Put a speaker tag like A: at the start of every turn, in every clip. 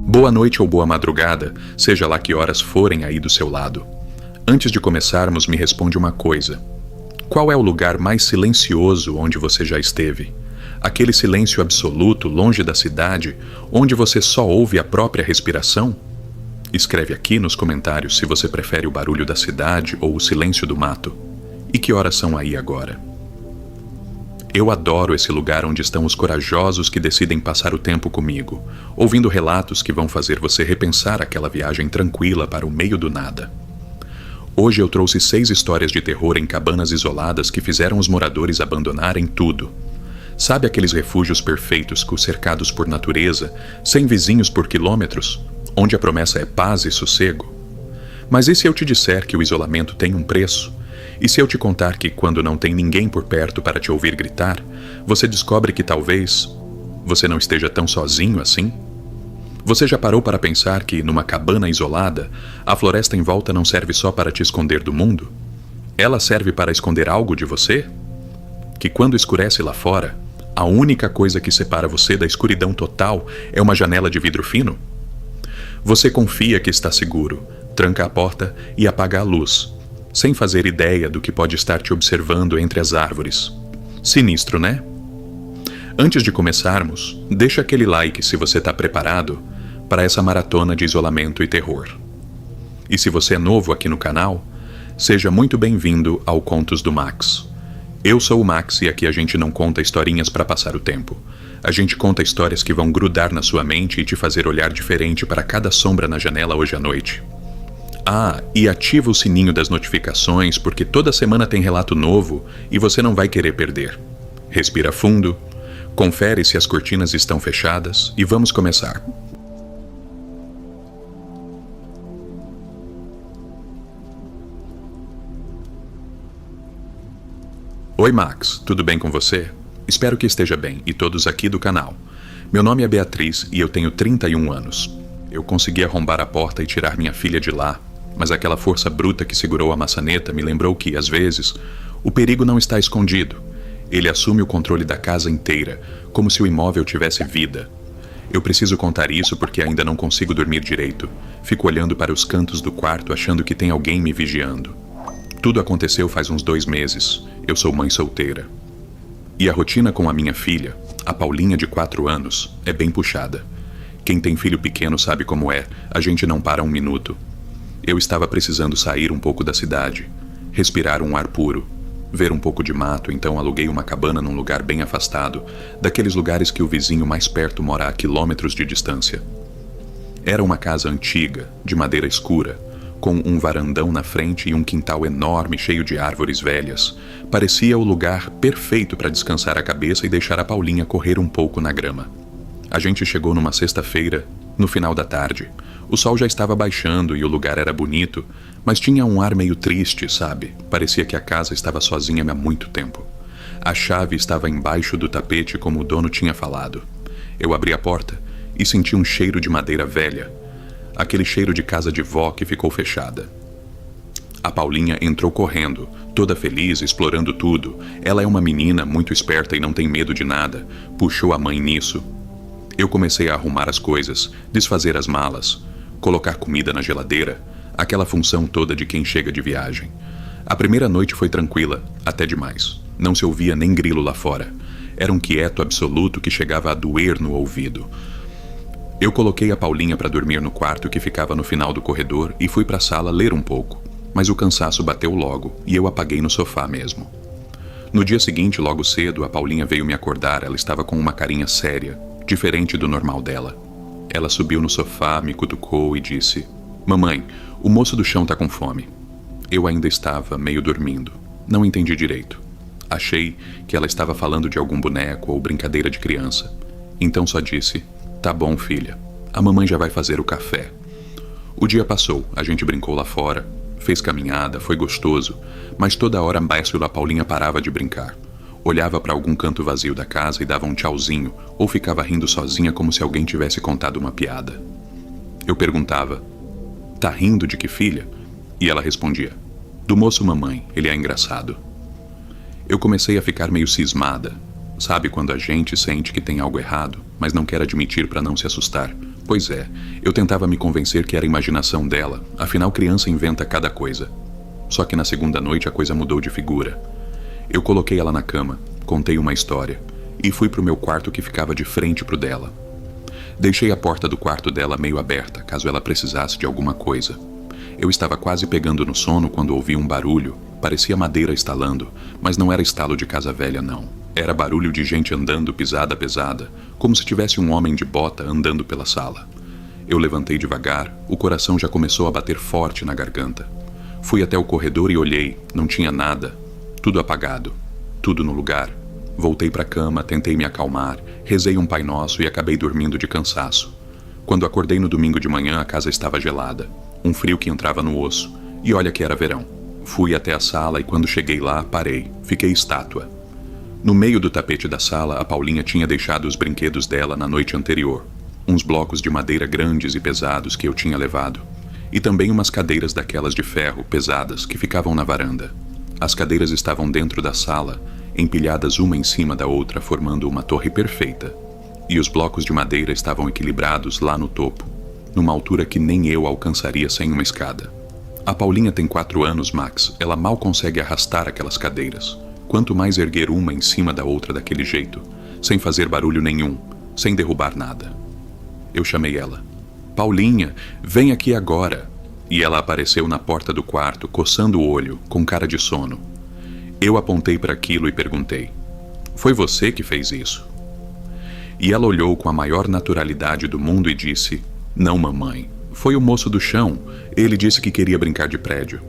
A: Boa noite ou boa madrugada, seja lá que horas forem aí do seu lado. Antes de começarmos, me responde uma coisa. Qual é o lugar mais silencioso onde você já esteve? Aquele silêncio absoluto, longe da cidade, onde você só ouve a própria respiração? Escreve aqui nos comentários se você prefere o barulho da cidade ou o silêncio do mato. E que horas são aí agora? Eu adoro esse lugar onde estão os corajosos que decidem passar o tempo comigo, ouvindo relatos que vão fazer você repensar aquela viagem tranquila para o meio do nada. Hoje eu trouxe 6 histórias de terror em cabanas isoladas que fizeram os moradores abandonarem tudo. Sabe aqueles refúgios perfeitos cercados por natureza, sem vizinhos por quilômetros, onde a promessa é paz e sossego? Mas e se eu te disser que o isolamento tem um preço? E se eu te contar que quando não tem ninguém por perto para te ouvir gritar, você descobre que talvez você não esteja tão sozinho assim? Você já parou para pensar que, numa cabana isolada, a floresta em volta não serve só para te esconder do mundo? Ela serve para esconder algo de você? Que quando escurece lá fora, a única coisa que separa você da escuridão total é uma janela de vidro fino? Você confia que está seguro, tranca a porta e apaga a luz, sem fazer ideia do que pode estar te observando entre as árvores. Sinistro, né? Antes de começarmos, deixa aquele like se você está preparado para essa maratona de isolamento e terror. E se você é novo aqui no canal, seja muito bem-vindo ao Contos do Max. Eu sou o Max e aqui a gente não conta historinhas para passar o tempo. A gente conta histórias que vão grudar na sua mente e te fazer olhar diferente para cada sombra na janela hoje à noite. Ah, e ativa o sininho das notificações porque toda semana tem relato novo e você não vai querer perder. Respira fundo, confere se as cortinas estão fechadas e vamos começar. Oi Max, tudo bem com você? Espero que esteja bem e todos aqui do canal. Meu nome é Beatriz e eu tenho 31 anos. Eu consegui arrombar a porta e tirar minha filha de lá, mas aquela força bruta que segurou a maçaneta me lembrou que, às vezes, o perigo não está escondido. Ele assume o controle da casa inteira, como se o imóvel tivesse vida. Eu preciso contar isso porque ainda não consigo dormir direito. Fico olhando para os cantos do quarto achando que tem alguém me vigiando. Tudo aconteceu faz uns 2 meses. Eu sou mãe solteira. E a rotina com a minha filha, a Paulinha de 4 anos, é bem puxada. Quem tem filho pequeno sabe como é, a gente não para um minuto. Eu estava precisando sair um pouco da cidade, respirar um ar puro, ver um pouco de mato, então aluguei uma cabana num lugar bem afastado, daqueles lugares que o vizinho mais perto mora a quilômetros de distância. Era uma casa antiga, de madeira escura, com um varandão na frente e um quintal enorme cheio de árvores velhas. Parecia o lugar perfeito para descansar a cabeça e deixar a Paulinha correr um pouco na grama. A gente chegou numa sexta-feira, no final da tarde. O sol já estava baixando e o lugar era bonito, mas tinha um ar meio triste, sabe? Parecia que a casa estava sozinha há muito tempo. A chave estava embaixo do tapete como o dono tinha falado. Eu abri a porta e senti um cheiro de madeira velha. Aquele cheiro de casa de vó que ficou fechada. A Paulinha entrou correndo, toda feliz, explorando tudo. Ela é uma menina muito esperta e não tem medo de nada. Puxou a mãe nisso. Eu comecei a arrumar as coisas, desfazer as malas, colocar comida na geladeira, aquela função toda de quem chega de viagem. A primeira noite foi tranquila, até demais. Não se ouvia nem grilo lá fora. Era um quieto absoluto que chegava a doer no ouvido. Eu coloquei a Paulinha para dormir no quarto que ficava no final do corredor e fui para a sala ler um pouco, mas o cansaço bateu logo e eu apaguei no sofá mesmo. No dia seguinte, logo cedo, a Paulinha veio me acordar. Ela estava com uma carinha séria, diferente do normal dela. Ela subiu no sofá, me cutucou e disse: "Mamãe, o moço do chão tá com fome." Eu ainda estava meio dormindo. Não entendi direito. Achei que ela estava falando de algum boneco ou brincadeira de criança. Então só disse: "Tá bom, filha. A mamãe já vai fazer o café." O dia passou, a gente brincou lá fora, fez caminhada, foi gostoso, mas toda hora Márcio e a Paulinha parava de brincar. Olhava para algum canto vazio da casa e dava um tchauzinho, ou ficava rindo sozinha como se alguém tivesse contado uma piada. Eu perguntava: "Tá rindo de que, filha?" E ela respondia: "Do moço mamãe, ele é engraçado." Eu comecei a ficar meio cismada. Sabe quando a gente sente que tem algo errado, mas não quer admitir para não se assustar? Pois é, eu tentava me convencer que era imaginação dela, afinal criança inventa cada coisa. Só que na segunda noite a coisa mudou de figura. Eu coloquei ela na cama, contei uma história, e fui pro meu quarto que ficava de frente pro dela. Deixei a porta do quarto dela meio aberta, caso ela precisasse de alguma coisa. Eu estava quase pegando no sono quando ouvi um barulho. Parecia madeira estalando, mas não era estalo de casa velha, não. Era barulho de gente andando pisada pesada, como se tivesse um homem de bota andando pela sala. Eu levantei devagar, o coração já começou a bater forte na garganta. Fui até o corredor e olhei, não tinha nada. Tudo apagado, tudo no lugar. Voltei para a cama, tentei me acalmar, rezei um Pai Nosso e acabei dormindo de cansaço. Quando acordei no domingo de manhã, a casa estava gelada, um frio que entrava no osso, e olha que era verão. Fui até a sala e quando cheguei lá, parei, fiquei estátua. No meio do tapete da sala, a Paulinha tinha deixado os brinquedos dela na noite anterior. Uns blocos de madeira grandes e pesados que eu tinha levado. E também umas cadeiras daquelas de ferro, pesadas, que ficavam na varanda. As cadeiras estavam dentro da sala, empilhadas uma em cima da outra, formando uma torre perfeita. E os blocos de madeira estavam equilibrados lá no topo, numa altura que nem eu alcançaria sem uma escada. A Paulinha tem 4 anos, Max. Ela mal consegue arrastar aquelas cadeiras. Quanto mais erguer uma em cima da outra daquele jeito, sem fazer barulho nenhum, sem derrubar nada. Eu chamei ela. Paulinha, vem aqui agora. E ela apareceu na porta do quarto, coçando o olho, com cara de sono. Eu apontei para aquilo e perguntei: foi você que fez isso? E ela olhou com a maior naturalidade do mundo e disse: não, mamãe. Foi o moço do chão. Ele disse que queria brincar de prédio.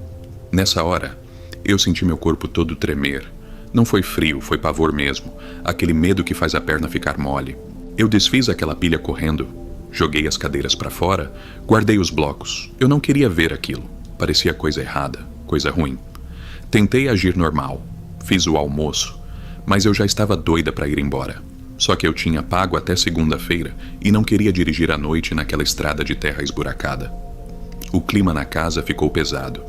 A: Nessa hora, eu senti meu corpo todo tremer. Não foi frio, foi pavor mesmo. Aquele medo que faz a perna ficar mole. Eu desfiz aquela pilha correndo. Joguei as cadeiras para fora, guardei os blocos. Eu não queria ver aquilo. Parecia coisa errada, coisa ruim. Tentei agir normal. Fiz o almoço. Mas eu já estava doida para ir embora. Só que eu tinha pago até segunda-feira e não queria dirigir à noite naquela estrada de terra esburacada. O clima na casa ficou pesado.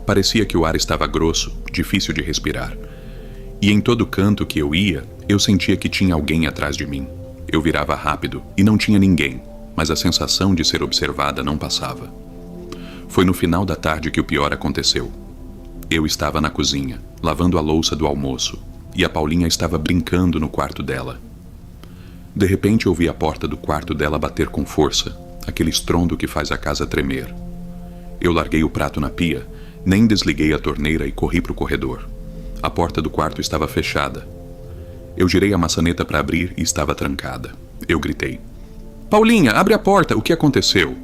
A: Parecia que o ar estava grosso, difícil de respirar. E em todo canto que eu ia, eu sentia que tinha alguém atrás de mim. Eu virava rápido e não tinha ninguém, mas a sensação de ser observada não passava. Foi no final da tarde que o pior aconteceu. Eu estava na cozinha, lavando a louça do almoço, e a Paulinha estava brincando no quarto dela. De repente ouvi a porta do quarto dela bater com força, aquele estrondo que faz a casa tremer. Eu larguei o prato na pia, nem desliguei a torneira e corri para o corredor. A porta do quarto estava fechada. Eu girei a maçaneta para abrir e estava trancada. Eu gritei: Paulinha, abre a porta, o que aconteceu?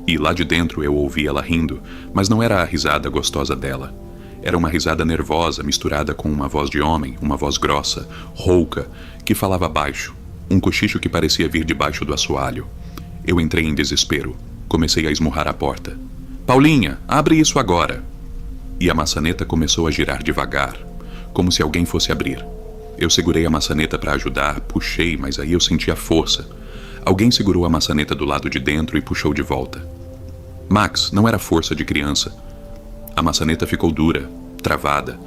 A: E lá de dentro eu ouvi ela rindo, mas não era a risada gostosa dela. Era uma risada nervosa misturada com uma voz de homem, uma voz grossa, rouca, que falava baixo, um cochicho que parecia vir debaixo do assoalho. Eu entrei em desespero. Comecei a esmurrar a porta. Paulinha, abre isso agora! E a maçaneta começou a girar devagar, como se alguém fosse abrir. Eu segurei a maçaneta para ajudar, puxei, mas aí eu senti a força. Alguém segurou a maçaneta do lado de dentro e puxou de volta. Max, não era força de criança. A maçaneta ficou dura, travada.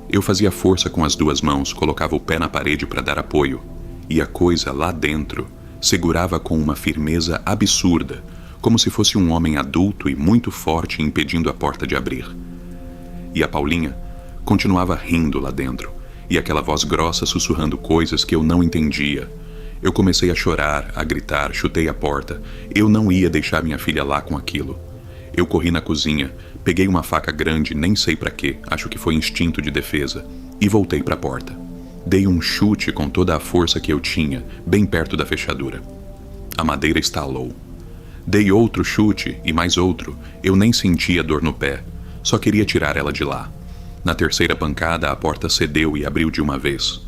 A: Eu fazia força com as 2 mãos, colocava o pé na parede para dar apoio. E a coisa lá dentro segurava com uma firmeza absurda, como se fosse um homem adulto e muito forte impedindo a porta de abrir. E a Paulinha continuava rindo lá dentro, e aquela voz grossa sussurrando coisas que eu não entendia. Eu comecei a chorar, a gritar, chutei a porta. Eu não ia deixar minha filha lá com aquilo. Eu corri na cozinha, peguei uma faca grande, nem sei pra quê, acho que foi instinto de defesa, e voltei pra porta. Dei um chute com toda a força que eu tinha, bem perto da fechadura. A madeira estalou. Dei outro chute e mais outro, eu nem sentia dor no pé. Só queria tirar ela de lá. Na terceira pancada, a porta cedeu e abriu de uma vez.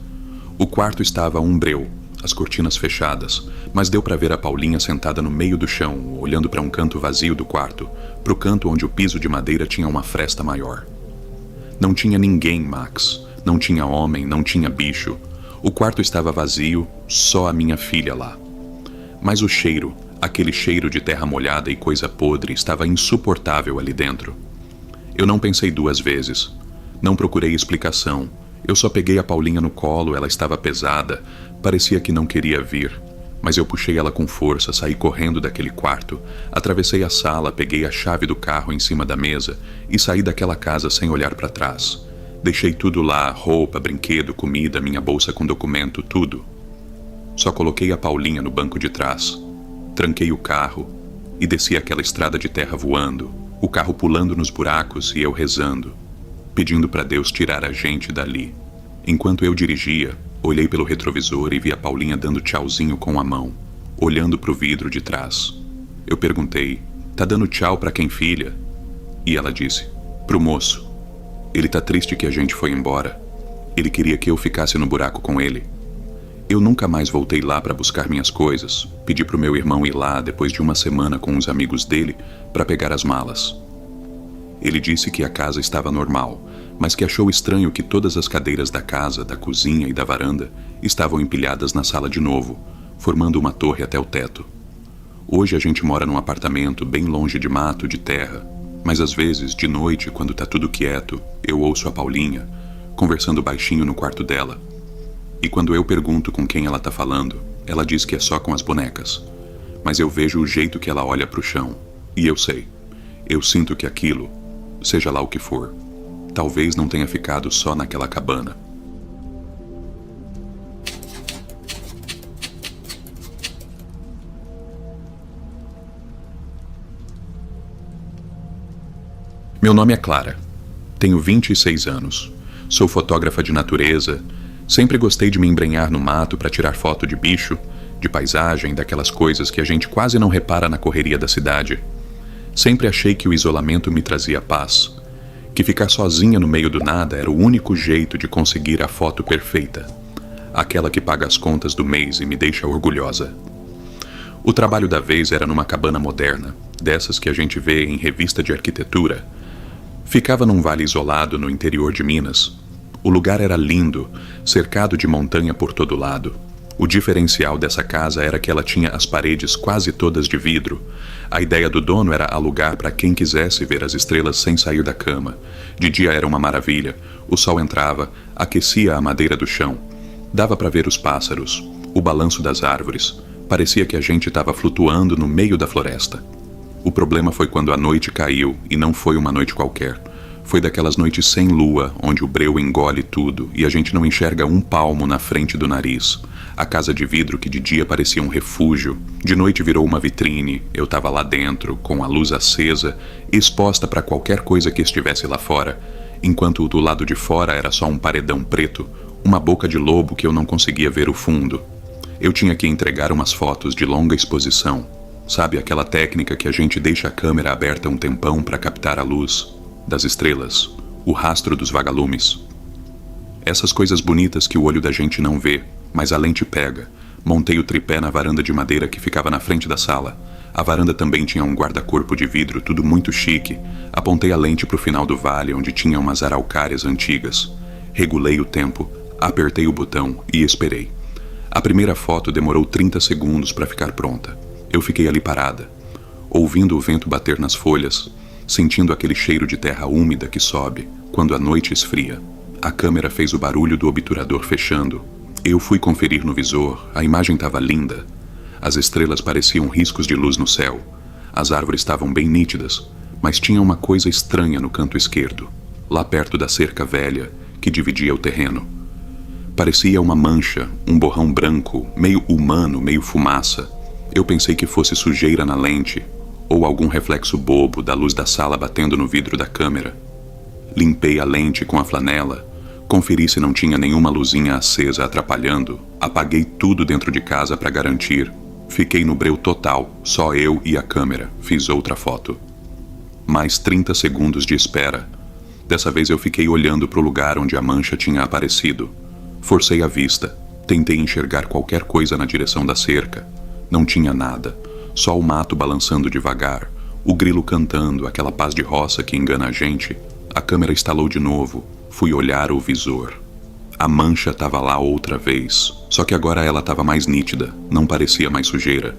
A: O quarto estava um breu, as cortinas fechadas, mas deu para ver a Paulinha sentada no meio do chão, olhando para um canto vazio do quarto, para o canto onde o piso de madeira tinha uma fresta maior. Não tinha ninguém, Max. Não tinha homem, não tinha bicho. O quarto estava vazio, só a minha filha lá. Mas o cheiro, aquele cheiro de terra molhada e coisa podre, estava insuportável ali dentro. Eu não pensei 2 vezes. Não procurei explicação. Eu só peguei a Paulinha no colo, ela estava pesada, parecia que não queria vir. mas eu puxei ela com força, saí correndo daquele quarto, atravessei a sala, peguei a chave do carro em cima da mesa e saí daquela casa sem olhar para trás. Deixei tudo lá, roupa, brinquedo, comida, minha bolsa com documento, tudo. Só coloquei a Paulinha no banco de trás, tranquei o carro e desci aquela estrada de terra voando, o carro pulando nos buracos e eu rezando, pedindo para Deus tirar a gente dali. Enquanto eu dirigia, olhei pelo retrovisor e vi a Paulinha dando tchauzinho com a mão, olhando pro vidro de trás. Eu perguntei, tá dando tchau pra quem, filha? E ela disse, pro moço. Ele tá triste que a gente foi embora. Ele queria que eu ficasse no buraco com ele. Eu nunca mais voltei lá para buscar minhas coisas. Pedi pro meu irmão ir lá depois de uma semana com os amigos dele para pegar as malas. Ele disse que a casa estava normal, mas que achou estranho que todas as cadeiras da casa, da cozinha e da varanda estavam empilhadas na sala de novo, formando uma torre até o teto. Hoje a gente mora num apartamento bem longe de mato, de terra, mas às vezes, de noite, quando tá tudo quieto, eu ouço a Paulinha conversando baixinho no quarto dela. E quando eu pergunto com quem ela tá falando, ela diz que é só com as bonecas. Mas eu vejo o jeito que ela olha pro chão, e eu sei. Eu sinto que aquilo, seja lá o que for, talvez não tenha ficado só naquela cabana. Meu nome é Clara. Tenho 26 anos. Sou fotógrafa de natureza. Sempre gostei de me embrenhar no mato para tirar foto de bicho, de paisagem, daquelas coisas que a gente quase não repara na correria da cidade. Sempre achei que o isolamento me trazia paz, que ficar sozinha no meio do nada era o único jeito de conseguir a foto perfeita, aquela que paga as contas do mês e me deixa orgulhosa. O trabalho da vez era numa cabana moderna, dessas que a gente vê em revista de arquitetura. Ficava num vale isolado no interior de Minas. O lugar era lindo, cercado de montanha por todo lado. O diferencial dessa casa era que ela tinha as paredes quase todas de vidro. A ideia do dono era alugar para quem quisesse ver as estrelas sem sair da cama. De dia era uma maravilha. O sol entrava, aquecia a madeira do chão. Dava para ver os pássaros, o balanço das árvores. Parecia que a gente estava flutuando no meio da floresta. O problema foi quando a noite caiu, e não foi uma noite qualquer. Foi daquelas noites sem lua, onde o breu engole tudo e a gente não enxerga um palmo na frente do nariz. A casa de vidro que de dia parecia um refúgio, de noite virou uma vitrine. Eu estava lá dentro, com a luz acesa, exposta para qualquer coisa que estivesse lá fora, enquanto o do lado de fora era só um paredão preto, uma boca de lobo que eu não conseguia ver o fundo. Eu tinha que entregar umas fotos de longa exposição. Sabe aquela técnica que a gente deixa a câmera aberta um tempão para captar a luz das estrelas, o rastro dos vagalumes? Essas coisas bonitas que o olho da gente não vê, mas a lente pega. Montei o tripé na varanda de madeira que ficava na frente da sala. A varanda também tinha um guarda-corpo de vidro, tudo muito chique. Apontei a lente para o final do vale, onde tinha umas araucárias antigas. Regulei o tempo, apertei o botão e esperei. A primeira foto demorou 30 segundos para ficar pronta. Eu fiquei ali parada, ouvindo o vento bater nas folhas, sentindo aquele cheiro de terra úmida que sobe quando a noite esfria. A câmera fez o barulho do obturador fechando. Eu fui conferir no visor, a imagem estava linda. As estrelas pareciam riscos de luz no céu. As árvores estavam bem nítidas, mas tinha uma coisa estranha no canto esquerdo, lá perto da cerca velha que dividia o terreno. Parecia uma mancha, um borrão branco, meio humano, meio fumaça. Eu pensei que fosse sujeira na lente, ou algum reflexo bobo da luz da sala batendo no vidro da câmera. Limpei a lente com a flanela, conferi se não tinha nenhuma luzinha acesa atrapalhando, apaguei tudo dentro de casa para garantir. Fiquei no breu total, só eu e a câmera. Fiz outra foto. Mais 30 segundos de espera. Dessa vez eu fiquei olhando para o lugar onde a mancha tinha aparecido. Forcei a vista, tentei enxergar qualquer coisa na direção da cerca. Não tinha nada, só o mato balançando devagar, o grilo cantando, aquela paz de roça que engana a gente. A câmera estalou de novo, fui olhar o visor. A mancha estava lá outra vez, só que agora ela estava mais nítida, não parecia mais sujeira.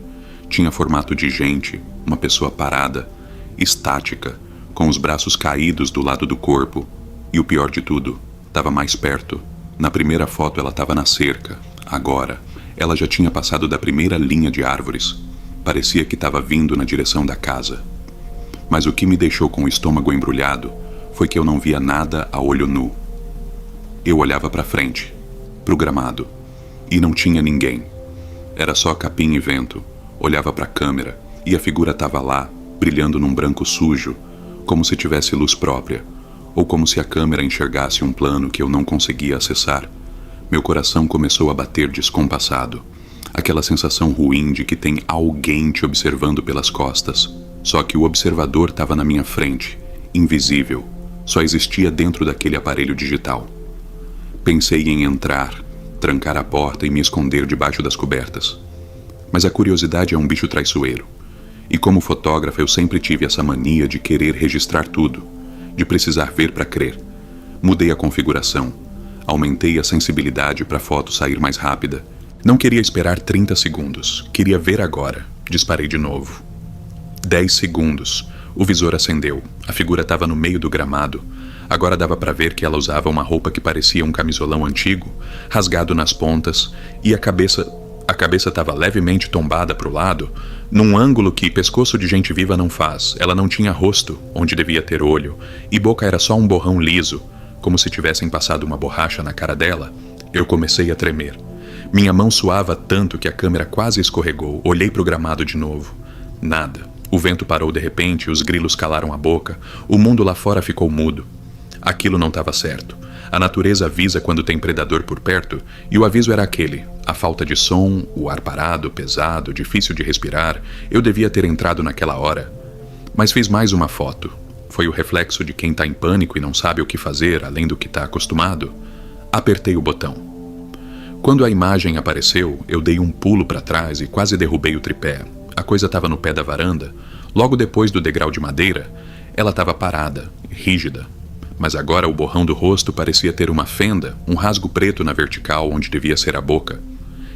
A: Tinha formato de gente, uma pessoa parada, estática, com os braços caídos do lado do corpo. E o pior de tudo, estava mais perto. Na primeira foto ela estava na cerca, agora Ela já tinha passado da primeira linha de árvores. Parecia que estava vindo na direção da casa. Mas o que me deixou com o estômago embrulhado foi que eu não via nada a olho nu. Eu olhava para frente, pro gramado, e não tinha ninguém. Era só capim e vento. Olhava para a câmera e a figura estava lá, brilhando num branco sujo, como se tivesse luz própria, ou como se a câmera enxergasse um plano que eu não conseguia acessar. Meu coração começou a bater descompassado. Aquela sensação ruim de que tem alguém te observando pelas costas. Só que o observador estava na minha frente, invisível. Só existia dentro daquele aparelho digital. Pensei em entrar, trancar a porta e me esconder debaixo das cobertas. Mas a curiosidade é um bicho traiçoeiro. E como fotógrafo eu sempre tive essa mania de querer registrar tudo, de precisar ver para crer. Mudei a configuração. Aumentei a sensibilidade para a foto sair mais rápida. Não queria esperar 30 segundos. Queria ver agora. Disparei de novo. 10 segundos. O visor acendeu. A figura estava no meio do gramado. Agora dava para ver que ela usava uma roupa que parecia um camisolão antigo, rasgado nas pontas, e a cabeça estava levemente tombada para o lado, num ângulo que pescoço de gente viva não faz. Ela não tinha rosto, onde devia ter olho, e boca era só um borrão liso, como se tivessem passado uma borracha na cara dela. Eu comecei a tremer. Minha mão suava tanto que a câmera quase escorregou. Olhei para o gramado de novo. Nada. O vento parou de repente, os grilos calaram a boca, o mundo lá fora ficou mudo. Aquilo não estava certo. A natureza avisa quando tem predador por perto, e o aviso era aquele: a falta de som, o ar parado, pesado, difícil de respirar. Eu devia ter entrado naquela hora. Mas fiz mais uma foto. Foi o reflexo de quem está em pânico e não sabe o que fazer além do que está acostumado. Apertei o botão. Quando a imagem apareceu, eu dei um pulo para trás e quase derrubei o tripé. A coisa estava no pé da varanda. Logo depois do degrau de madeira, ela estava parada, rígida. Mas agora o borrão do rosto parecia ter uma fenda, um rasgo preto na vertical onde devia ser a boca.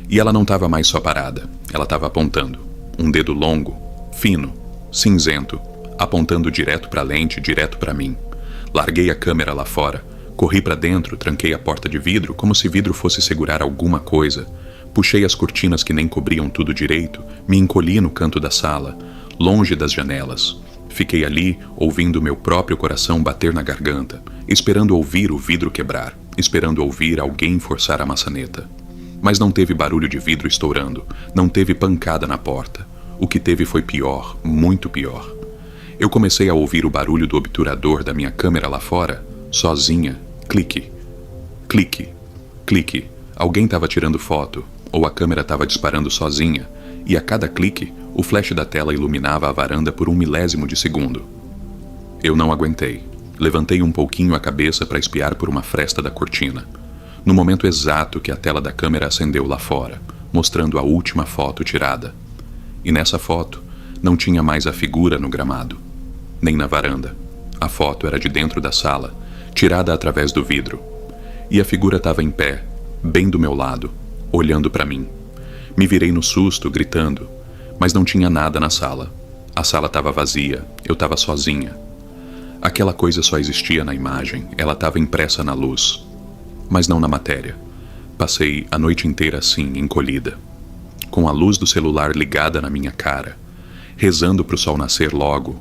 A: E ela não estava mais só parada, ela estava apontando. Um dedo longo, fino, cinzento, apontando direto para a lente, direto para mim. Larguei a câmera lá fora, corri para dentro, tranquei a porta de vidro como se vidro fosse segurar alguma coisa. Puxei as cortinas que nem cobriam tudo direito, me encolhi no canto da sala, longe das janelas. Fiquei ali, ouvindo meu próprio coração bater na garganta, esperando ouvir o vidro quebrar, esperando ouvir alguém forçar a maçaneta. Mas não teve barulho de vidro estourando, não teve pancada na porta. O que teve foi pior, muito pior. Eu comecei a ouvir o barulho do obturador da minha câmera lá fora, sozinha. Clique, clique, clique. Alguém estava tirando foto, ou a câmera estava disparando sozinha, e a cada clique, o flash da tela iluminava a varanda por 1 milésimo de segundo. Eu não aguentei. Levantei um pouquinho a cabeça para espiar por uma fresta da cortina. No momento exato que a tela da câmera acendeu lá fora, mostrando a última foto tirada. E nessa foto, não tinha mais a figura no gramado, nem na varanda. A foto era de dentro da sala, tirada através do vidro. E a figura estava em pé, bem do meu lado, olhando para mim. Me virei no susto, gritando, mas não tinha nada na sala. A sala estava vazia, eu estava sozinha. Aquela coisa só existia na imagem, ela estava impressa na luz, mas não na matéria. Passei a noite inteira assim, encolhida, com a luz do celular ligada na minha cara, rezando para o sol nascer logo,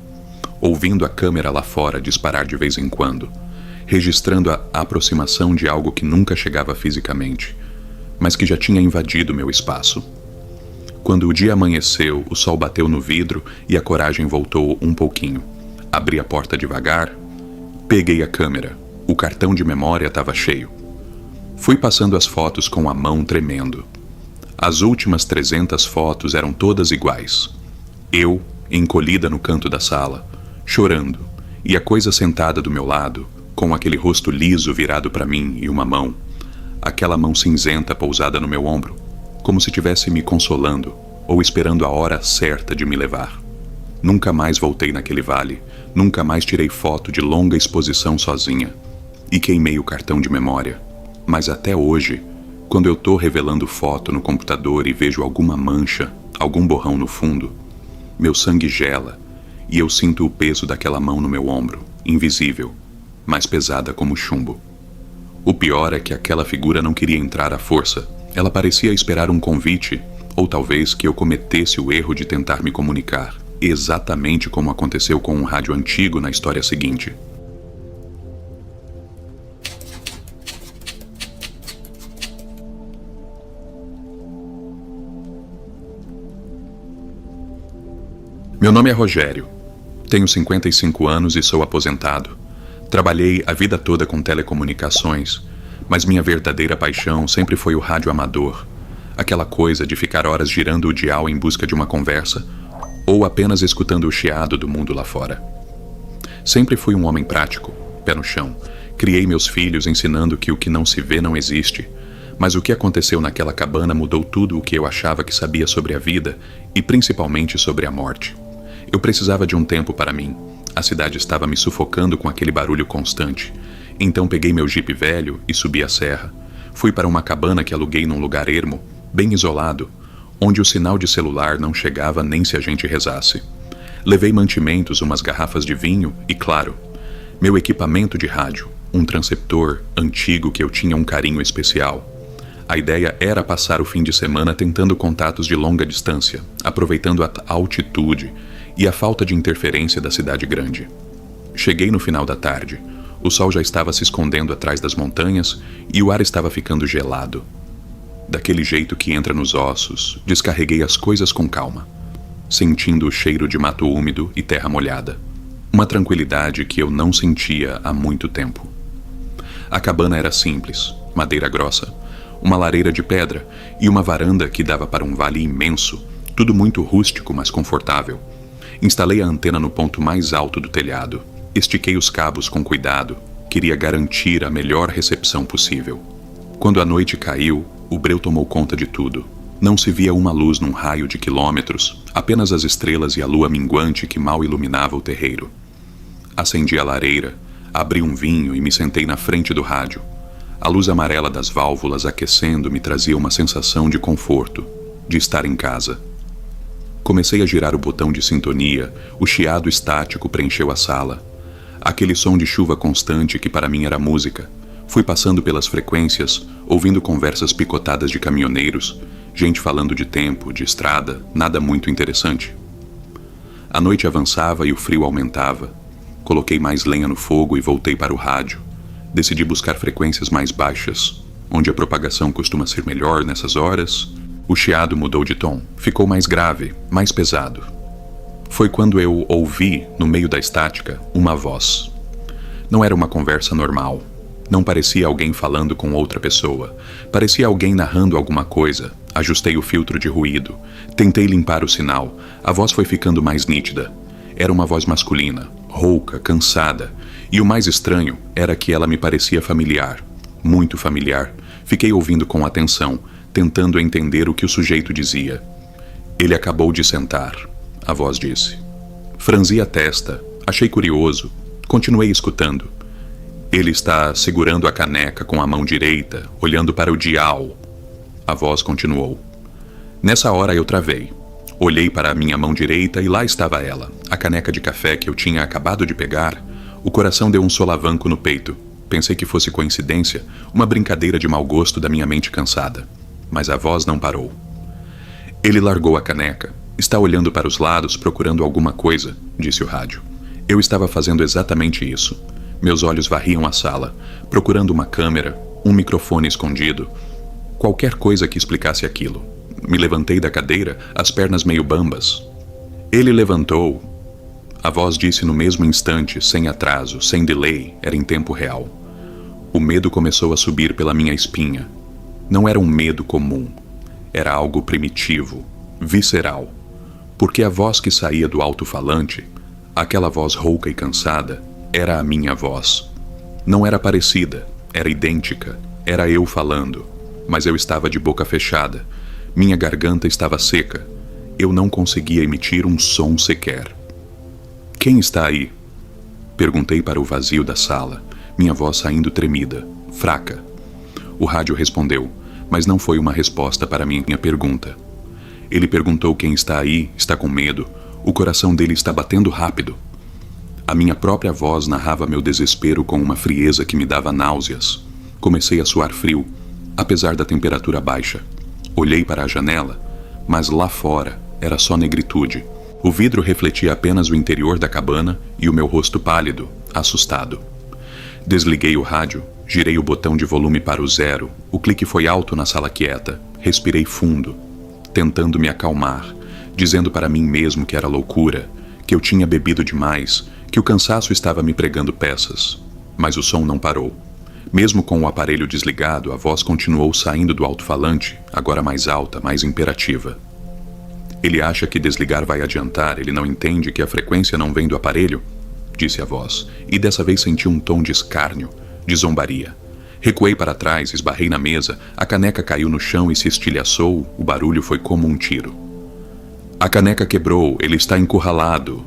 A: ouvindo a câmera lá fora disparar de vez em quando, registrando a aproximação de algo que nunca chegava fisicamente, mas que já tinha invadido meu espaço. Quando o dia amanheceu, o sol bateu no vidro e a coragem voltou um pouquinho. Abri a porta devagar, peguei a câmera. O cartão de memória estava cheio. Fui passando as fotos com a mão tremendo. As últimas 300 fotos eram todas iguais. Eu, encolhida no canto da sala, chorando, e a coisa sentada do meu lado, com aquele rosto liso virado para mim e uma mão. Aquela mão cinzenta pousada no meu ombro, como se estivesse me consolando ou esperando a hora certa de me levar. Nunca mais voltei naquele vale, nunca mais tirei foto de longa exposição sozinha e queimei o cartão de memória. Mas até hoje, quando eu tô revelando foto no computador e vejo alguma mancha, algum borrão no fundo, meu sangue gela e eu sinto o peso daquela mão no meu ombro, invisível, mas pesada como chumbo. O pior é que aquela figura não queria entrar à força. Ela parecia esperar um convite, ou talvez que eu cometesse o erro de tentar me comunicar, exatamente como aconteceu com um rádio antigo na história seguinte. Meu nome é Rogério. Tenho 55 anos e sou aposentado. Trabalhei a vida toda com telecomunicações, mas minha verdadeira paixão sempre foi o rádio amador. Aquela coisa de ficar horas girando o dial em busca de uma conversa, ou apenas escutando o chiado do mundo lá fora. Sempre fui um homem prático, pé no chão. Criei meus filhos ensinando que o que não se vê não existe. Mas o que aconteceu naquela cabana mudou tudo o que eu achava que sabia sobre a vida e principalmente sobre a morte. Eu precisava de um tempo para mim. A cidade estava me sufocando com aquele barulho constante. Então peguei meu jipe velho e subi a serra. Fui para uma cabana que aluguei num lugar ermo, bem isolado, onde o sinal de celular não chegava nem se a gente rezasse. Levei mantimentos, umas garrafas de vinho e, claro, meu equipamento de rádio, um transceptor antigo que eu tinha um carinho especial. A ideia era passar o fim de semana tentando contatos de longa distância, aproveitando a altitude e a falta de interferência da cidade grande. Cheguei no final da tarde. O sol já estava se escondendo atrás das montanhas e o ar estava ficando gelado. Daquele jeito que entra nos ossos, descarreguei as coisas com calma, sentindo o cheiro de mato úmido e terra molhada. Uma tranquilidade que eu não sentia há muito tempo. A cabana era simples, madeira grossa, uma lareira de pedra e uma varanda que dava para um vale imenso, tudo muito rústico, mas confortável. Instalei a antena no ponto mais alto do telhado. Estiquei os cabos com cuidado. Queria garantir a melhor recepção possível. Quando a noite caiu, o breu tomou conta de tudo. Não se via uma luz num raio de quilômetros, apenas as estrelas e a lua minguante que mal iluminava o terreiro. Acendi a lareira, abri um vinho e me sentei na frente do rádio. A luz amarela das válvulas aquecendo me trazia uma sensação de conforto, de estar em casa. Comecei a girar o botão de sintonia, o chiado estático preencheu a sala. Aquele som de chuva constante que para mim era música. Fui passando pelas frequências, ouvindo conversas picotadas de caminhoneiros, gente falando de tempo, de estrada, nada muito interessante. A noite avançava e o frio aumentava. Coloquei mais lenha no fogo e voltei para o rádio. Decidi buscar frequências mais baixas, onde a propagação costuma ser melhor nessas horas. O chiado mudou de tom, ficou mais grave, mais pesado. Foi quando eu ouvi, no meio da estática, uma voz. Não era uma conversa normal. Não parecia alguém falando com outra pessoa. Parecia alguém narrando alguma coisa. Ajustei o filtro de ruído. Tentei limpar o sinal. A voz foi ficando mais nítida. Era uma voz masculina, rouca, cansada. E o mais estranho era que ela me parecia familiar. Muito familiar. Fiquei ouvindo com atenção, tentando entender o que o sujeito dizia. Ele acabou de sentar, a voz disse. Franzi a testa, achei curioso, continuei escutando. Ele está segurando a caneca com a mão direita, olhando para o dial. A voz continuou. Nessa hora eu travei. Olhei para a minha mão direita e lá estava ela, a caneca de café que eu tinha acabado de pegar. O coração deu um solavanco no peito. Pensei que fosse coincidência, uma brincadeira de mau gosto da minha mente cansada. Mas a voz não parou. Ele largou a caneca. Está olhando para os lados, procurando alguma coisa, disse o rádio. Eu estava fazendo exatamente isso. Meus olhos varriam a sala, procurando uma câmera, um microfone escondido. Qualquer coisa que explicasse aquilo. Me levantei da cadeira, as pernas meio bambas. Ele levantou. A voz disse no mesmo instante, sem atraso, sem delay, era em tempo real. O medo começou a subir pela minha espinha. Não era um medo comum. Era algo primitivo, visceral. Porque a voz que saía do alto-falante, aquela voz rouca e cansada, era a minha voz. Não era parecida, era idêntica. Era eu falando, mas eu estava de boca fechada. Minha garganta estava seca. Eu não conseguia emitir um som sequer. Quem está aí? Perguntei para o vazio da sala, minha voz saindo tremida, fraca. O rádio respondeu, mas não foi uma resposta para minha pergunta. Ele perguntou quem está aí, está com medo, o coração dele está batendo rápido. A minha própria voz narrava meu desespero com uma frieza que me dava náuseas. Comecei a suar frio. apesar da temperatura baixa. Olhei para a janela, mas lá fora era só negritude. O vidro refletia apenas o interior da cabana e o meu rosto pálido, assustado. Desliguei o rádio, girei o botão de volume para o 0. O clique foi alto na sala quieta. Respirei fundo, tentando me acalmar, dizendo para mim mesmo que era loucura, que eu tinha bebido demais, que o cansaço estava me pregando peças. Mas o som não parou. Mesmo com o aparelho desligado, a voz continuou saindo do alto-falante, agora mais alta, mais imperativa. Ele acha que desligar vai adiantar, ele não entende que a frequência não vem do aparelho? Disse a voz, e dessa vez senti um tom de escárnio, de zombaria. Recuei para trás, esbarrei na mesa, a caneca caiu no chão e se estilhaçou, o barulho foi como um tiro. A caneca quebrou, ele está encurralado,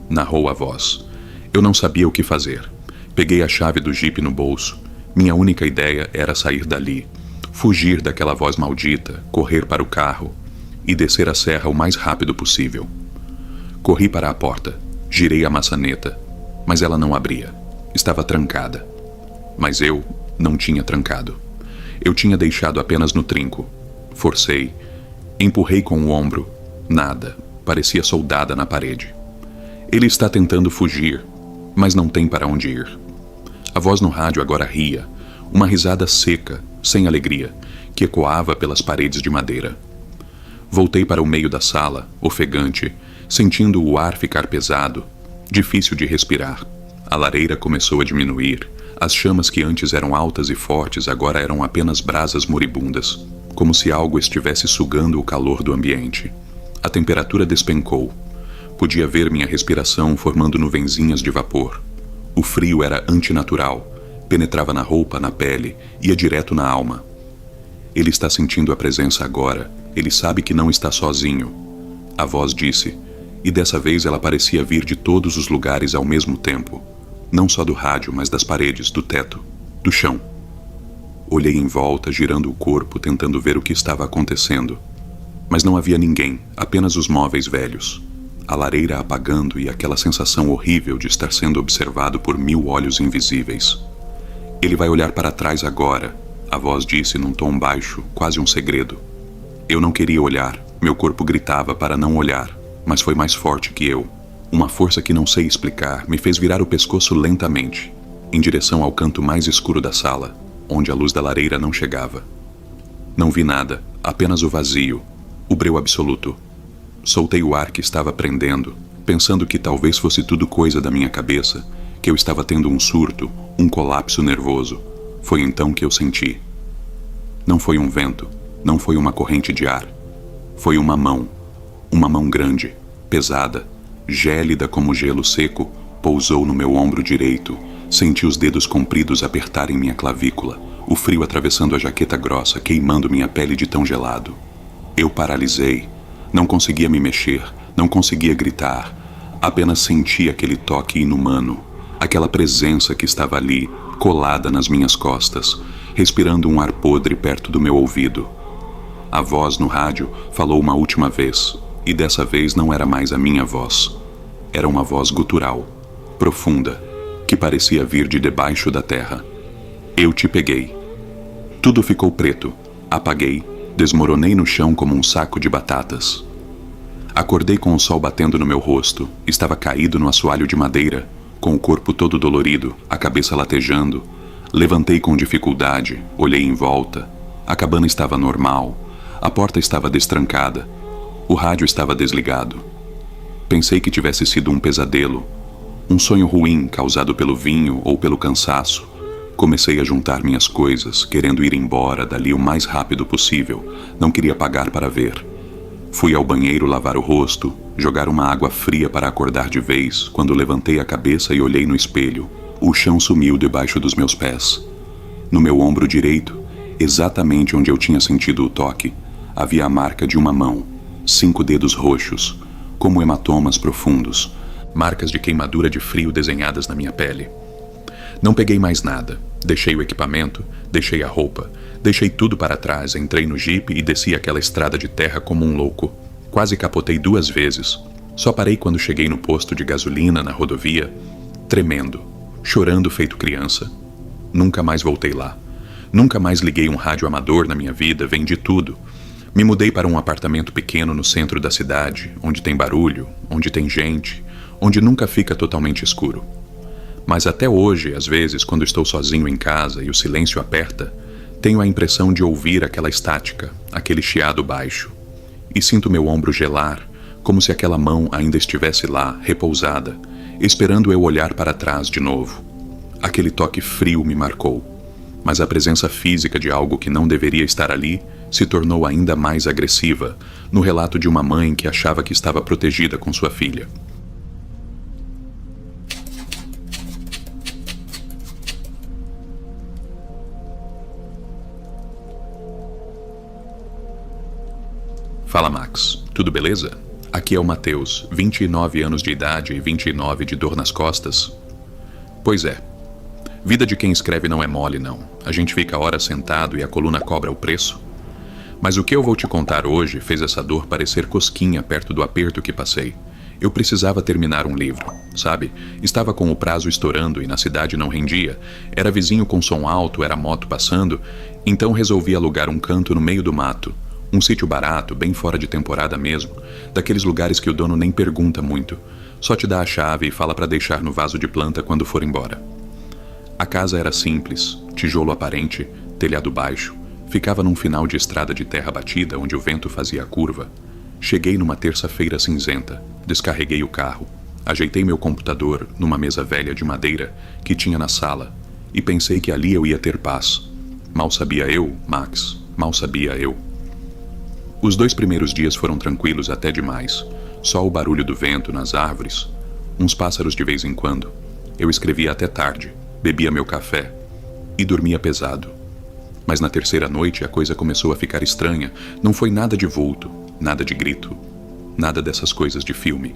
A: narrou a voz. Eu não sabia o que fazer. Peguei a chave do jipe no bolso. Minha única ideia era sair dali, fugir daquela voz maldita, correr para o carro e descer a serra o mais rápido possível. Corri para a porta, girei a maçaneta, mas ela não abria. Estava trancada. Mas eu não tinha trancado. Eu tinha deixado apenas no trinco. Forcei, empurrei com o ombro. Nada, parecia soldada na parede. Ele está tentando fugir, mas não tem para onde ir. A voz no rádio agora ria, uma risada seca, sem alegria, que ecoava pelas paredes de madeira. Voltei para o meio da sala, ofegante, sentindo o ar ficar pesado, difícil de respirar. A lareira começou a diminuir. As chamas que antes eram altas e fortes agora eram apenas brasas moribundas, como se algo estivesse sugando o calor do ambiente. A temperatura despencou. Podia ver minha respiração formando nuvenzinhas de vapor. O frio era antinatural, penetrava na roupa, na pele, ia direto na alma. Ele está sentindo a presença agora, ele sabe que não está sozinho. A voz disse, e dessa vez ela parecia vir de todos os lugares ao mesmo tempo. Não só do rádio, mas das paredes, do teto, do chão. Olhei em volta, girando o corpo, tentando ver o que estava acontecendo. Mas não havia ninguém, apenas os móveis velhos. A lareira apagando e aquela sensação horrível de estar sendo observado por 1000 olhos invisíveis. Ele vai olhar para trás agora, a voz disse num tom baixo, quase um segredo. Eu não queria olhar, meu corpo gritava para não olhar, mas foi mais forte que eu. Uma força que não sei explicar me fez virar o pescoço lentamente, em direção ao canto mais escuro da sala, onde a luz da lareira não chegava. Não vi nada, apenas o vazio, o breu absoluto. Soltei o ar que estava prendendo, pensando que talvez fosse tudo coisa da minha cabeça, que eu estava tendo um surto, um colapso nervoso. Foi então que eu senti. Não foi um vento, não foi uma corrente de ar. Foi uma mão grande, pesada, gélida como gelo seco, pousou no meu ombro direito. Senti os dedos compridos apertarem minha clavícula, o frio atravessando a jaqueta grossa, queimando minha pele de tão gelado. Eu paralisei. Não conseguia me mexer, não conseguia gritar. Apenas senti aquele toque inumano, aquela presença que estava ali, colada nas minhas costas, respirando um ar podre perto do meu ouvido. A voz no rádio falou uma última vez, e dessa vez não era mais a minha voz. Era uma voz gutural, profunda, que parecia vir de debaixo da terra. Eu te peguei. Tudo ficou preto. Apaguei, desmoronei no chão como um saco de batatas. Acordei com o sol batendo no meu rosto. Estava caído no assoalho de madeira, com o corpo todo dolorido, a cabeça latejando. Levantei com dificuldade, olhei em volta. A cabana estava normal. A porta estava destrancada. O rádio estava desligado. Pensei que tivesse sido um pesadelo, um sonho ruim causado pelo vinho ou pelo cansaço. Comecei a juntar minhas coisas, querendo ir embora dali o mais rápido possível. Não queria pagar para ver. Fui ao banheiro lavar o rosto, jogar uma água fria para acordar de vez. Quando levantei a cabeça e olhei no espelho, o chão sumiu debaixo dos meus pés. No meu ombro direito, exatamente onde eu tinha sentido o toque, havia a marca de uma mão, 5 dedos roxos, como hematomas profundos, marcas de queimadura de frio desenhadas na minha pele. Não peguei mais nada. Deixei o equipamento, deixei a roupa, deixei tudo para trás, entrei no jipe e desci aquela estrada de terra como um louco. Quase capotei 2 vezes. Só parei quando cheguei no posto de gasolina na rodovia, tremendo, chorando feito criança. Nunca mais voltei lá. Nunca mais liguei um rádio amador na minha vida, vendi tudo. Me mudei para um apartamento pequeno no centro da cidade, onde tem barulho, onde tem gente, onde nunca fica totalmente escuro. Mas até hoje, às vezes, quando estou sozinho em casa e o silêncio aperta, tenho a impressão de ouvir aquela estática, aquele chiado baixo. E sinto meu ombro gelar, como se aquela mão ainda estivesse lá, repousada, esperando eu olhar para trás de novo. Aquele toque frio me marcou, mas a presença física de algo que não deveria estar ali se tornou ainda mais agressiva, no relato de uma mãe que achava que estava protegida com sua filha. Fala, Max. Tudo beleza? Aqui é o Matheus, 29 anos de idade e 29 de dor nas costas. Pois é. Vida de quem escreve não é mole, não. A gente fica horas sentado e a coluna cobra o preço. Mas o que eu vou te contar hoje fez essa dor parecer cosquinha perto do aperto que passei. Eu precisava terminar um livro, sabe? Estava com o prazo estourando e na cidade não rendia. Era vizinho com som alto, era moto passando. Então resolvi alugar um canto no meio do mato. Um sítio barato, bem fora de temporada mesmo, daqueles lugares que o dono nem pergunta muito, só te dá a chave e fala para deixar no vaso de planta quando for embora. A casa era simples, tijolo aparente, telhado baixo, ficava num final de estrada de terra batida onde o vento fazia a curva. Cheguei numa terça-feira cinzenta, descarreguei o carro, ajeitei meu computador numa mesa velha de madeira que tinha na sala e pensei que ali eu ia ter paz. Mal sabia eu, Max, mal sabia eu. Os 2 primeiros dias foram tranquilos até demais. Só o barulho do vento nas árvores, uns pássaros de vez em quando. Eu escrevia até tarde, bebia meu café e dormia pesado. Mas na terceira noite a coisa começou a ficar estranha. Não foi nada de vulto, nada de grito, nada dessas coisas de filme.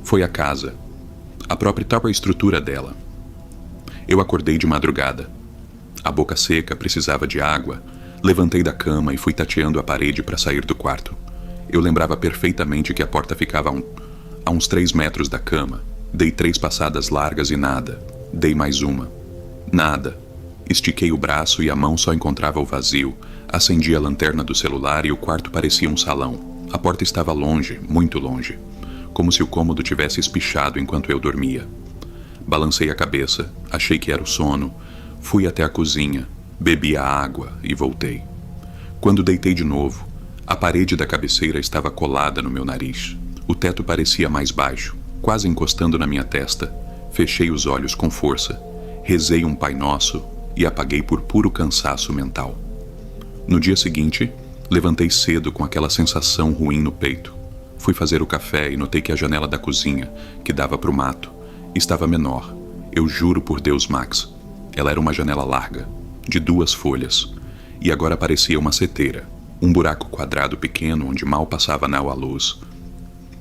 A: Foi a casa, a própria estrutura dela. Eu acordei de madrugada. A boca seca, precisava de água. Levantei da cama e fui tateando a parede para sair do quarto. Eu lembrava perfeitamente que a porta ficava a uns 3 metros da cama. Dei 3 passadas largas e nada. Dei mais uma. Nada. Estiquei o braço e a mão só encontrava o vazio. Acendi a lanterna do celular e o quarto parecia um salão. A porta estava longe, muito longe. Como se o cômodo tivesse espichado enquanto eu dormia. Balancei a cabeça, achei que era o sono. Fui até a cozinha. Bebi a água e voltei. Quando deitei de novo, a parede da cabeceira estava colada no meu nariz. O teto parecia mais baixo, quase encostando na minha testa. Fechei os olhos com força, rezei um Pai Nosso e apaguei por puro cansaço mental. No dia seguinte, levantei cedo com aquela sensação ruim no peito. Fui fazer o café e notei que a janela da cozinha, que dava para o mato, estava menor. Eu juro por Deus, Max, ela era uma janela larga, de 2 folhas, e agora parecia uma seteira, um buraco quadrado pequeno onde mal passava nau a luz.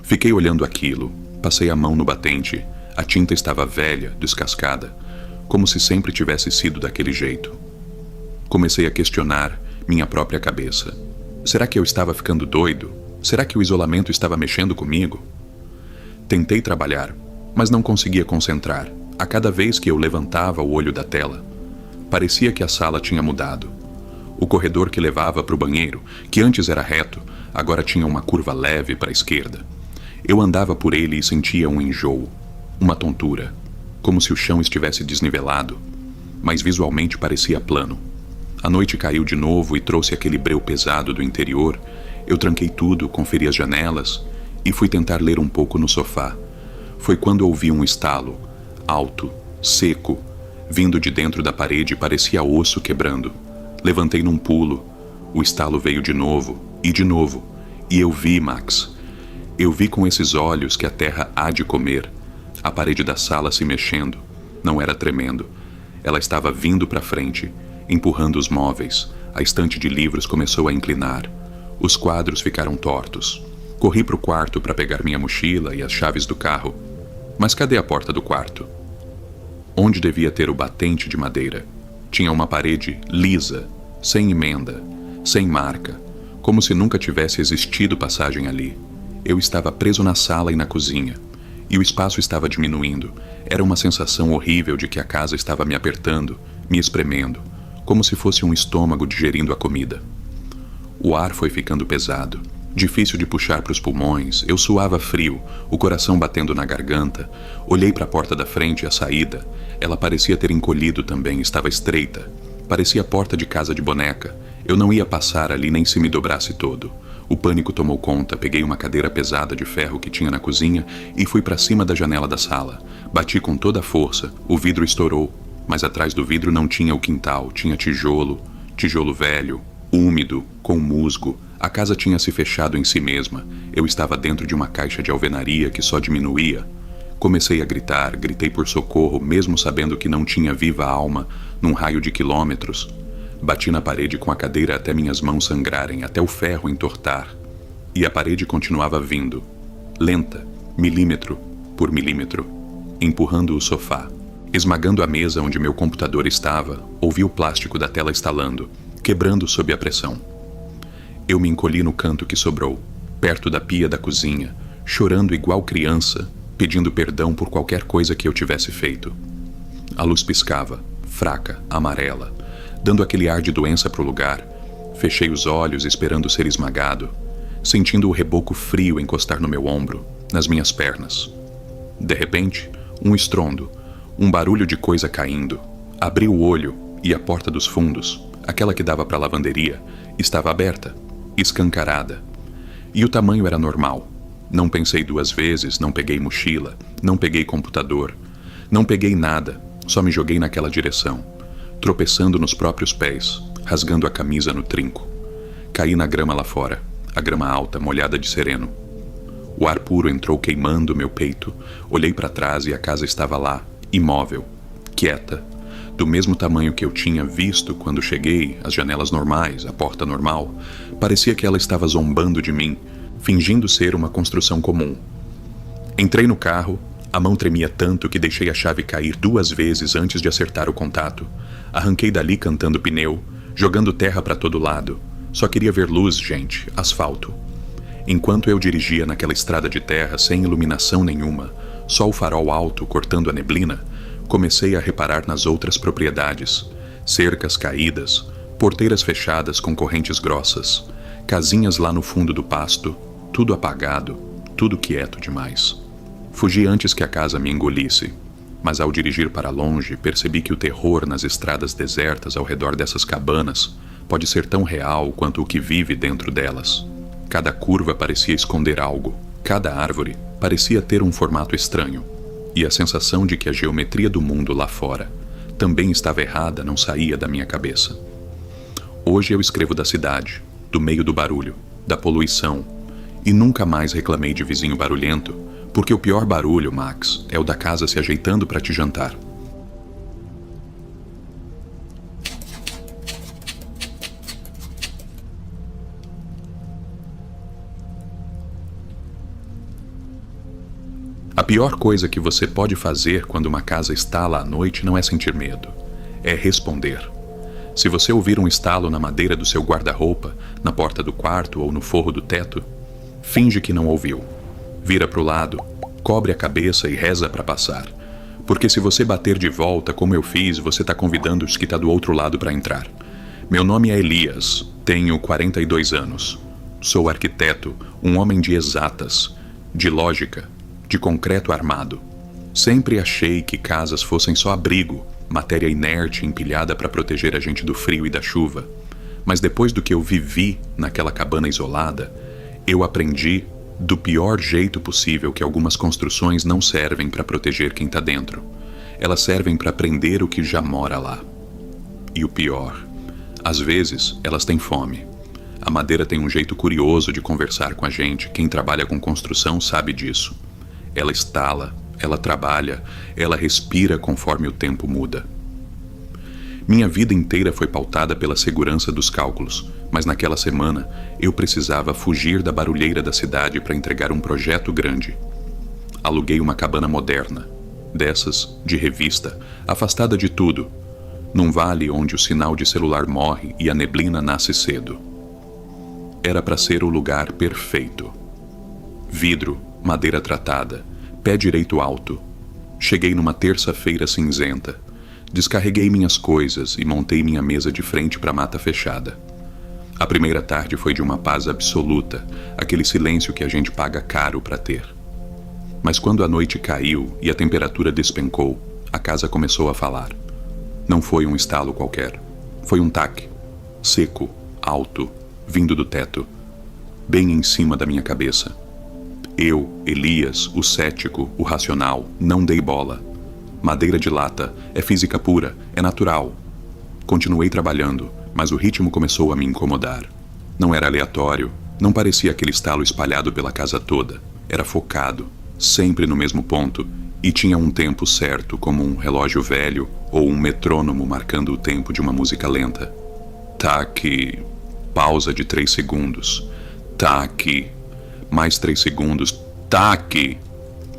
A: Fiquei olhando aquilo, passei a mão no batente, a tinta estava velha, descascada, como se sempre tivesse sido daquele jeito. Comecei a questionar minha própria cabeça. Será que eu estava ficando doido? Será que o isolamento estava mexendo comigo? Tentei trabalhar, mas não conseguia concentrar. A cada vez que eu levantava o olho da tela, parecia que a sala tinha mudado. O corredor que levava para o banheiro, que antes era reto, agora tinha uma curva leve para a esquerda. Eu andava por ele e sentia um enjoo, uma tontura, como se o chão estivesse desnivelado, mas visualmente parecia plano. A noite caiu de novo e trouxe aquele breu pesado do interior. Eu tranquei tudo, conferi as janelas e fui tentar ler um pouco no sofá. Foi quando ouvi um estalo, alto, seco, vindo de dentro da parede, parecia osso quebrando. Levantei num pulo. O estalo veio de novo, e eu vi, Max. Eu vi com esses olhos que a terra há de comer. A parede da sala se mexendo. Não era tremendo. Ela estava vindo para frente, empurrando os móveis. A estante de livros começou a inclinar. Os quadros ficaram tortos. Corri para o quarto para pegar minha mochila e as chaves do carro. Mas cadê a porta do quarto? Onde devia ter o batente de madeira, tinha uma parede lisa, sem emenda, sem marca, como se nunca tivesse existido passagem ali. Eu estava preso na sala e na cozinha, e o espaço estava diminuindo. Era uma sensação horrível de que a casa estava me apertando, me espremendo, como se fosse um estômago digerindo a comida. O ar foi ficando pesado, difícil de puxar para os pulmões. Eu suava frio, o coração batendo na garganta. Olhei para a porta da frente, a saída. Ela parecia ter encolhido também, estava estreita. Parecia porta de casa de boneca. Eu não ia passar ali nem se me dobrasse todo. O pânico tomou conta, peguei uma cadeira pesada de ferro que tinha na cozinha e fui para cima da janela da sala. Bati com toda a força, o vidro estourou, mas atrás do vidro não tinha o quintal, tinha tijolo velho, úmido, com musgo. A casa tinha se fechado em si mesma. Eu estava dentro de uma caixa de alvenaria que só diminuía. Comecei a gritar, gritei por socorro, mesmo sabendo que não tinha viva alma, num raio de quilômetros. Bati na parede com a cadeira até minhas mãos sangrarem, até o ferro entortar. E a parede continuava vindo, lenta, milímetro por milímetro, empurrando o sofá. Esmagando a mesa onde meu computador estava, ouvi o plástico da tela estalando, quebrando sob a pressão. Eu me encolhi no canto que sobrou, perto da pia da cozinha, chorando igual criança, pedindo perdão por qualquer coisa que eu tivesse feito. A luz piscava, fraca, amarela, dando aquele ar de doença pro lugar. Fechei os olhos esperando ser esmagado, sentindo o reboco frio encostar no meu ombro, nas minhas pernas. De repente, um estrondo, um barulho de coisa caindo. Abri o olho e a porta dos fundos, aquela que dava para a lavanderia, estava aberta, escancarada. E o tamanho era normal. Não pensei duas vezes, não peguei mochila, não peguei computador, não peguei nada, só me joguei naquela direção, tropeçando nos próprios pés, rasgando a camisa no trinco. Caí na grama lá fora, a grama alta, molhada de sereno. O ar puro entrou queimando meu peito. Olhei para trás e a casa estava lá, imóvel, quieta, do mesmo tamanho que eu tinha visto quando cheguei, as janelas normais, a porta normal. Parecia que ela estava zombando de mim, fingindo ser uma construção comum. Entrei no carro, a mão tremia tanto que deixei a chave cair 2 vezes antes de acertar o contato. Arranquei dali cantando pneu, jogando terra para todo lado. Só queria ver luz, gente, asfalto. Enquanto eu dirigia naquela estrada de terra sem iluminação nenhuma, só o farol alto cortando a neblina, comecei a reparar nas outras propriedades. Cercas caídas, porteiras fechadas com correntes grossas, casinhas lá no fundo do pasto, tudo apagado, tudo quieto demais. Fugi antes que a casa me engolisse, mas ao dirigir para longe percebi que o terror nas estradas desertas ao redor dessas cabanas pode ser tão real quanto o que vive dentro delas. Cada curva parecia esconder algo, cada árvore parecia ter um formato estranho, e a sensação de que a geometria do mundo lá fora também estava errada não saía da minha cabeça. Hoje eu escrevo da cidade, do meio do barulho, da poluição, e nunca mais reclamei de vizinho barulhento, porque o pior barulho, Max, é o da casa se ajeitando para te jantar. A pior coisa que você pode fazer quando uma casa estala à noite não é sentir medo, é responder. Se você ouvir um estalo na madeira do seu guarda-roupa, na porta do quarto ou no forro do teto, finge que não ouviu. Vira pro lado, cobre a cabeça e reza para passar. Porque se você bater de volta, como eu fiz, você tá convidando os que tá do outro lado para entrar. Meu nome é Elias, tenho 42 anos. Sou arquiteto, um homem de exatas, de lógica, de concreto armado. Sempre achei que casas fossem só abrigo, matéria inerte empilhada para proteger a gente do frio e da chuva. Mas depois do que eu vivi naquela cabana isolada, eu aprendi do pior jeito possível que algumas construções não servem para proteger quem está dentro. Elas servem para prender o que já mora lá. E o pior, às vezes elas têm fome. A madeira tem um jeito curioso de conversar com a gente. Quem trabalha com construção sabe disso. Ela estala, ela trabalha, ela respira conforme o tempo muda. Minha vida inteira foi pautada pela segurança dos cálculos, mas naquela semana eu precisava fugir da barulheira da cidade para entregar um projeto grande. Aluguei uma cabana moderna, dessas, de revista, afastada de tudo, num vale onde o sinal de celular morre e a neblina nasce cedo. Era para ser o lugar perfeito. Vidro, madeira tratada, pé direito alto. Cheguei numa terça-feira cinzenta. Descarreguei minhas coisas e montei minha mesa de frente para a mata fechada. A primeira tarde foi de uma paz absoluta, aquele silêncio que a gente paga caro para ter. Mas quando a noite caiu e a temperatura despencou, a casa começou a falar. Não foi um estalo qualquer. Foi um taque. Seco, alto, vindo do teto. Bem em cima da minha cabeça. Eu, Elias, o cético, o racional, não dei bola. Madeira de lata, é física pura, é natural. Continuei trabalhando, mas o ritmo começou a me incomodar. Não era aleatório, não parecia aquele estalo espalhado pela casa toda. Era focado, sempre no mesmo ponto, e tinha um tempo certo, como um relógio velho ou um metrônomo marcando o tempo de uma música lenta. Taque. Pausa de 3 segundos. Taque. Mais 3 segundos. Taque.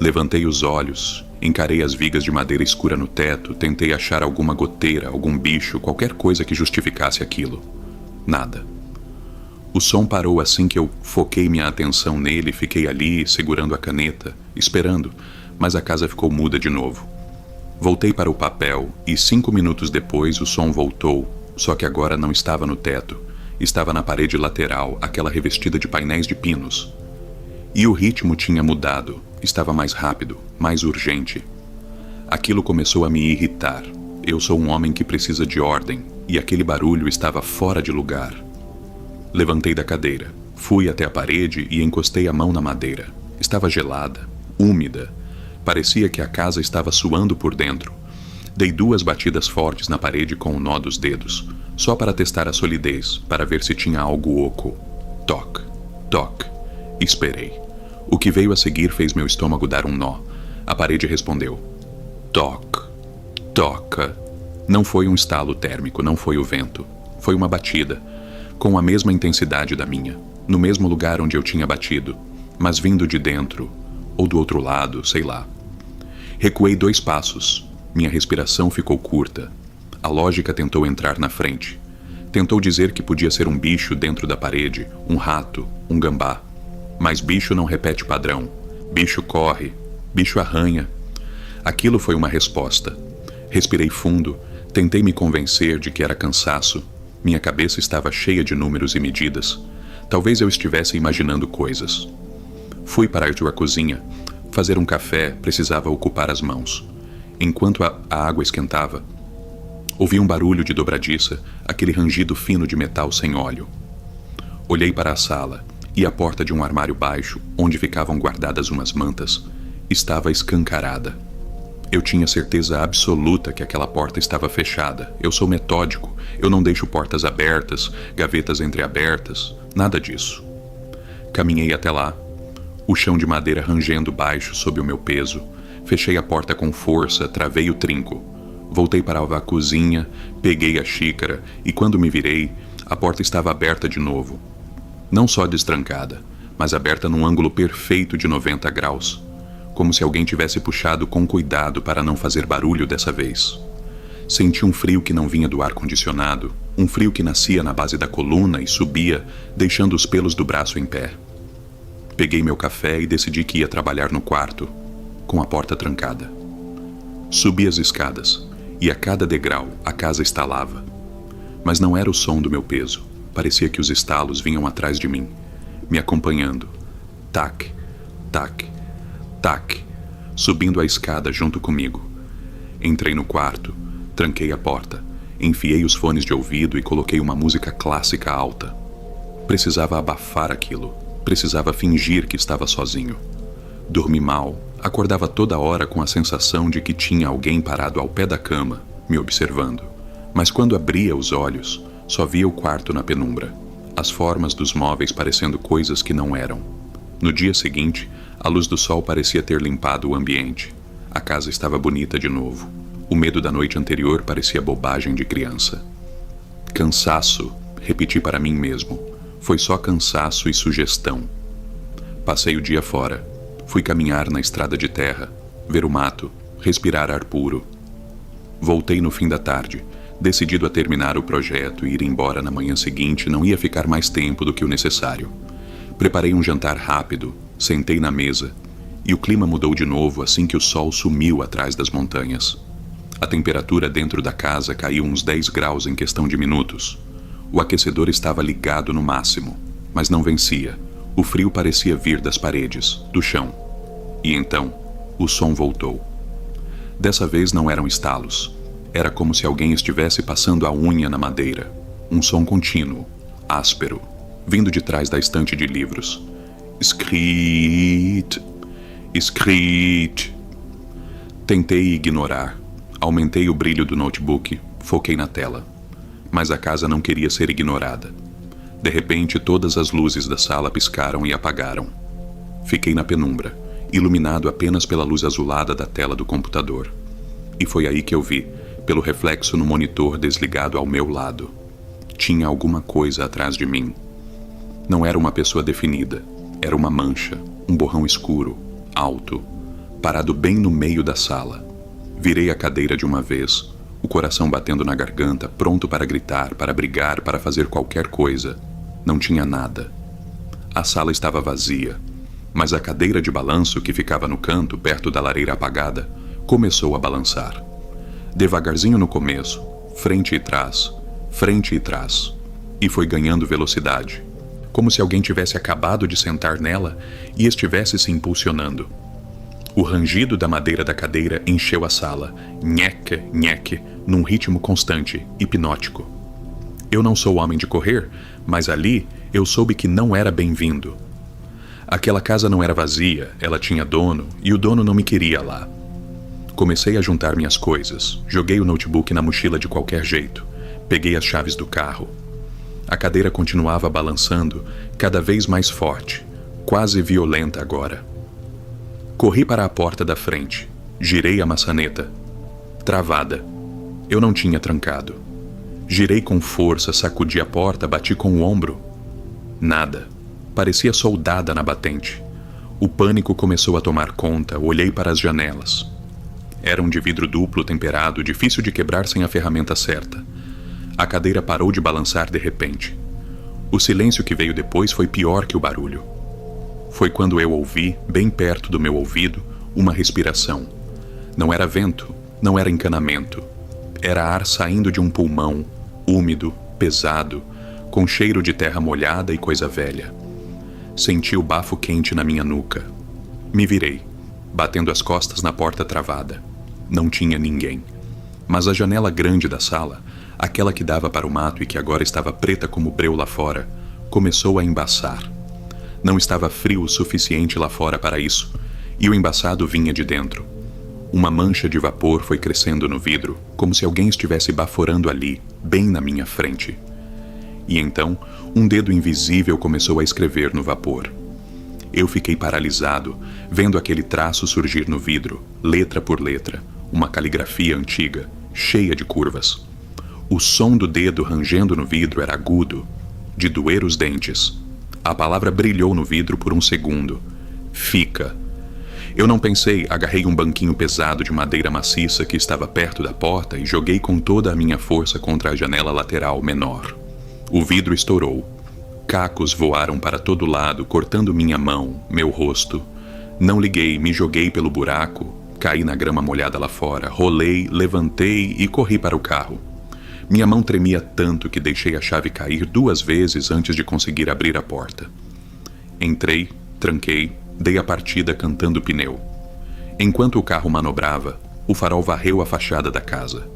A: Levantei os olhos, encarei as vigas de madeira escura no teto, tentei achar alguma goteira, algum bicho, qualquer coisa que justificasse aquilo. Nada. O som parou assim que eu foquei minha atenção nele, fiquei ali, segurando a caneta, esperando, mas a casa ficou muda de novo. Voltei para o papel e 5 minutos depois o som voltou, só que agora não estava no teto, estava na parede lateral, aquela revestida de painéis de pinos. E o ritmo tinha mudado, estava mais rápido, mais urgente. Aquilo começou a me irritar. Eu sou um homem que precisa de ordem, e aquele barulho estava fora de lugar. Levantei da cadeira, fui até a parede e encostei a mão na madeira. Estava gelada, úmida. Parecia que a casa estava suando por dentro. Dei 2 batidas fortes na parede com o nó dos dedos, só para testar a solidez, para ver se tinha algo oco. Toc, toc. Esperei. O que veio a seguir fez meu estômago dar um nó. A parede respondeu. Toc, toca. Não foi um estalo térmico, não foi o vento. Foi uma batida, com a mesma intensidade da minha, no mesmo lugar onde eu tinha batido, mas vindo de dentro, ou do outro lado, sei lá. Recuei 2 passos. Minha respiração ficou curta. A lógica tentou entrar na frente. Tentou dizer que podia ser um bicho dentro da parede, um rato, um gambá. Mas bicho não repete padrão. Bicho corre, bicho arranha. Aquilo foi uma resposta. Respirei fundo, tentei me convencer de que era cansaço. Minha cabeça estava cheia de números e medidas. Talvez eu estivesse imaginando coisas. Fui para a cozinha. Fazer um café precisava ocupar as mãos. Enquanto a água esquentava, ouvi um barulho de dobradiça, aquele rangido fino de metal sem óleo. Olhei para a sala, e a porta de um armário baixo, onde ficavam guardadas umas mantas, estava escancarada. Eu tinha certeza absoluta que aquela porta estava fechada. Eu sou metódico, eu não deixo portas abertas, gavetas entreabertas, nada disso. Caminhei até lá, o chão de madeira rangendo baixo sob o meu peso. Fechei a porta com força, travei o trinco. Voltei para a cozinha, peguei a xícara e quando me virei, a porta estava aberta de novo. Não só destrancada, mas aberta num ângulo perfeito de 90 graus, como se alguém tivesse puxado com cuidado para não fazer barulho dessa vez. Senti um frio que não vinha do ar-condicionado, um frio que nascia na base da coluna e subia, deixando os pelos do braço em pé. Peguei meu café e decidi que ia trabalhar no quarto, com a porta trancada. Subi as escadas, e a cada degrau a casa estalava. Mas não era o som do meu peso. Parecia que os estalos vinham atrás de mim, me acompanhando. Tac, tac, tac, subindo a escada junto comigo. Entrei no quarto, tranquei a porta, enfiei os fones de ouvido e coloquei uma música clássica alta. Precisava abafar aquilo, precisava fingir que estava sozinho. Dormi mal, acordava toda hora com a sensação de que tinha alguém parado ao pé da cama, me observando. Mas quando abria os olhos, só via o quarto na penumbra, as formas dos móveis parecendo coisas que não eram. No dia seguinte, a luz do sol parecia ter limpado o ambiente. A casa estava bonita de novo. O medo da noite anterior parecia bobagem de criança. Cansaço, repeti para mim mesmo. Foi só cansaço e sugestão. Passei o dia fora. Fui caminhar na estrada de terra, ver o mato, respirar ar puro. Voltei no fim da tarde. Decidido a terminar o projeto e ir embora na manhã seguinte, não ia ficar mais tempo do que o necessário. Preparei um jantar rápido, sentei na mesa, e o clima mudou de novo assim que o sol sumiu atrás das montanhas. A temperatura dentro da casa caiu uns 10 graus em questão de minutos. O aquecedor estava ligado no máximo, mas não vencia. O frio parecia vir das paredes, do chão. E então, o som voltou. Dessa vez não eram estalos. Era como se alguém estivesse passando a unha na madeira. Um som contínuo, áspero, vindo de trás da estante de livros. Screet, screet. Tentei ignorar. Aumentei o brilho do notebook, foquei na tela. Mas a casa não queria ser ignorada. De repente, todas as luzes da sala piscaram e apagaram. Fiquei na penumbra, iluminado apenas pela luz azulada da tela do computador. E foi aí que eu vi, pelo reflexo no monitor desligado ao meu lado. Tinha alguma coisa atrás de mim. Não era uma pessoa definida. Era uma mancha, um borrão escuro, alto, parado bem no meio da sala. Virei a cadeira de uma vez, o coração batendo na garganta, pronto para gritar, para brigar, para fazer qualquer coisa. Não tinha nada. A sala estava vazia, mas a cadeira de balanço que ficava no canto, perto da lareira apagada, começou a balançar. Devagarzinho no começo, frente e trás, e foi ganhando velocidade, como se alguém tivesse acabado de sentar nela e estivesse se impulsionando. O rangido da madeira da cadeira encheu a sala, nheque, nheque, num ritmo constante, hipnótico. Eu não sou homem de correr, mas ali eu soube que não era bem-vindo. Aquela casa não era vazia, ela tinha dono, e o dono não me queria lá. Comecei a juntar minhas coisas, joguei o notebook na mochila de qualquer jeito, peguei as chaves do carro. A cadeira continuava balançando, cada vez mais forte, quase violenta agora. Corri para a porta da frente, girei a maçaneta. Travada. Eu não tinha trancado. Girei com força, sacudi a porta, bati com o ombro. Nada. Parecia soldada na batente. O pânico começou a tomar conta, olhei para as janelas. Eram de vidro duplo temperado, difícil de quebrar sem a ferramenta certa. A cadeira parou de balançar de repente. O silêncio que veio depois foi pior que o barulho. Foi quando eu ouvi, bem perto do meu ouvido, uma respiração. Não era vento, não era encanamento. Era ar saindo de um pulmão, úmido, pesado, com cheiro de terra molhada e coisa velha. Senti o bafo quente na minha nuca. Me virei, batendo as costas na porta travada. Não tinha ninguém. Mas a janela grande da sala, aquela que dava para o mato e que agora estava preta como breu lá fora, começou a embaçar. Não estava frio o suficiente lá fora para isso, e o embaçado vinha de dentro. Uma mancha de vapor foi crescendo no vidro, como se alguém estivesse baforando ali, bem na minha frente. E então, um dedo invisível começou a escrever no vapor. Eu fiquei paralisado, vendo aquele traço surgir no vidro, letra por letra, uma caligrafia antiga, cheia de curvas. O som do dedo rangendo no vidro era agudo, de doer os dentes. A palavra brilhou no vidro por um segundo. Fica. Eu não pensei, agarrei um banquinho pesado de madeira maciça que estava perto da porta e joguei com toda a minha força contra a janela lateral menor. O vidro estourou. Cacos voaram para todo lado, cortando minha mão, meu rosto. Não liguei, me joguei pelo buraco, caí na grama molhada lá fora, rolei, levantei e corri para o carro. Minha mão tremia tanto que deixei a chave cair 2 vezes antes de conseguir abrir a porta. Entrei, tranquei, dei a partida cantando o pneu. Enquanto o carro manobrava, o farol varreu a fachada da casa.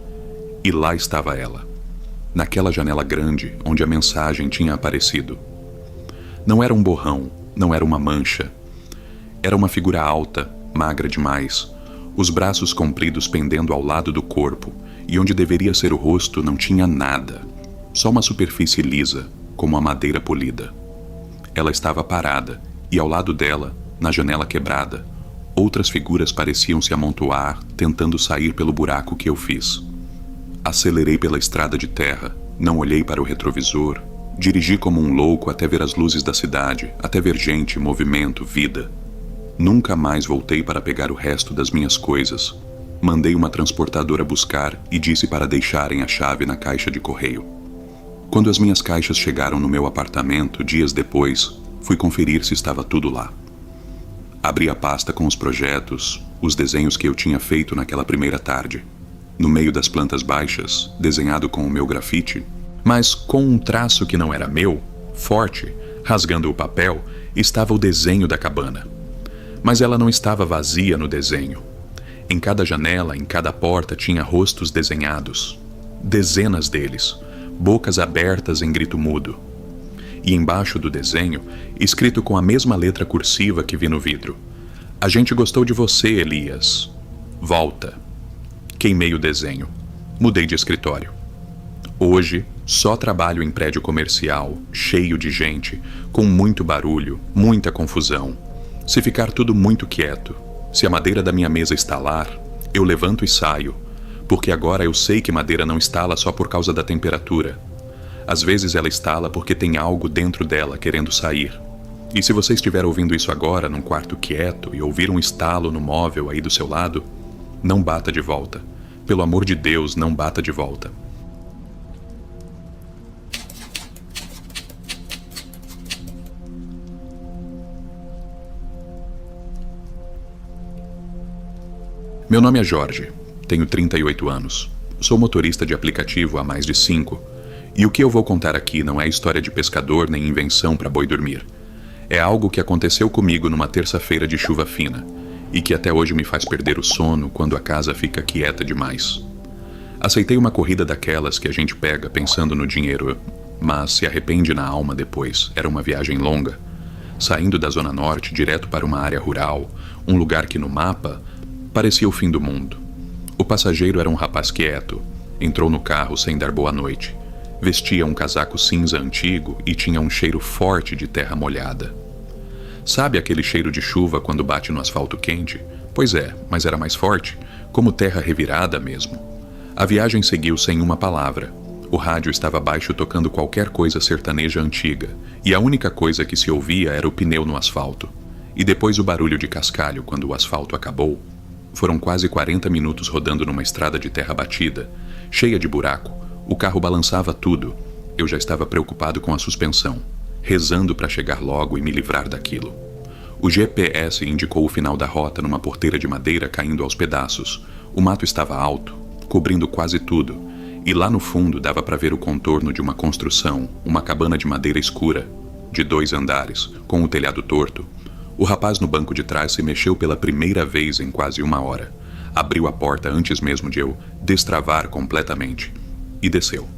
A: E lá estava ela, naquela janela grande onde a mensagem tinha aparecido. Não era um borrão, não era uma mancha. Era uma figura alta, magra demais, os braços compridos pendendo ao lado do corpo, e onde deveria ser o rosto não tinha nada, só uma superfície lisa, como a madeira polida. Ela estava parada, e ao lado dela, na janela quebrada, outras figuras pareciam se amontoar, tentando sair pelo buraco que eu fiz. Acelerei pela estrada de terra, não olhei para o retrovisor, dirigi como um louco até ver as luzes da cidade, até ver gente, movimento, vida. Nunca mais voltei para pegar o resto das minhas coisas. Mandei uma transportadora buscar e disse para deixarem a chave na caixa de correio. Quando as minhas caixas chegaram no meu apartamento, dias depois, fui conferir se estava tudo lá. Abri a pasta com os projetos, os desenhos que eu tinha feito naquela primeira tarde. no meio das plantas baixas, desenhado com o meu grafite, mas com um traço que não era meu, forte, rasgando o papel, estava o desenho da cabana. Mas ela não estava vazia no desenho. Em cada janela, em cada porta tinha rostos desenhados. Dezenas deles, bocas abertas em grito mudo. E embaixo do desenho, escrito com a mesma letra cursiva que vi no vidro: "A gente gostou de você, Elias. Volta." Queimei o desenho. Mudei de escritório. Hoje, só trabalho em prédio comercial, cheio de gente, com muito barulho, muita confusão. Se ficar tudo muito quieto, se a madeira da minha mesa estalar, eu levanto e saio, porque agora eu sei que madeira não estala só por causa da temperatura. Às vezes ela estala porque tem algo dentro dela querendo sair. E se você estiver ouvindo isso agora num quarto quieto e ouvir um estalo no móvel aí do seu lado, não bata de volta. Pelo amor de Deus, não bata de volta. Meu nome é Jorge, tenho 38 anos, sou motorista de aplicativo há mais de 5, e o que eu vou contar aqui não é história de pescador nem invenção para boi dormir. É algo que aconteceu comigo numa terça-feira de chuva fina, e que até hoje me faz perder o sono quando a casa fica quieta demais. Aceitei uma corrida daquelas que a gente pega pensando no dinheiro, mas se arrepende na alma depois. Era uma viagem longa, saindo da Zona Norte direto para uma área rural, um lugar que no mapa parecia o fim do mundo. O passageiro era um rapaz quieto. Entrou no carro sem dar boa noite. Vestia um casaco cinza antigo e tinha um cheiro forte de terra molhada. Sabe aquele cheiro de chuva quando bate no asfalto quente? Pois é, mas era mais forte, como terra revirada mesmo. A viagem seguiu sem uma palavra. O rádio estava baixo tocando qualquer coisa sertaneja antiga, e a única coisa que se ouvia era o pneu no asfalto. E depois o barulho de cascalho quando o asfalto acabou. Foram quase 40 minutos rodando numa estrada de terra batida, cheia de buraco. O carro balançava tudo. Eu já estava preocupado com a suspensão, rezando para chegar logo e me livrar daquilo. O GPS indicou o final da rota numa porteira de madeira caindo aos pedaços. O mato estava alto, cobrindo quase tudo, e lá no fundo dava para ver o contorno de uma construção, uma cabana de madeira escura, de 2 andares, com o telhado torto. O rapaz no banco de trás se mexeu pela primeira vez em quase 1 hora. Abriu a porta antes mesmo de eu destravar completamente. E desceu.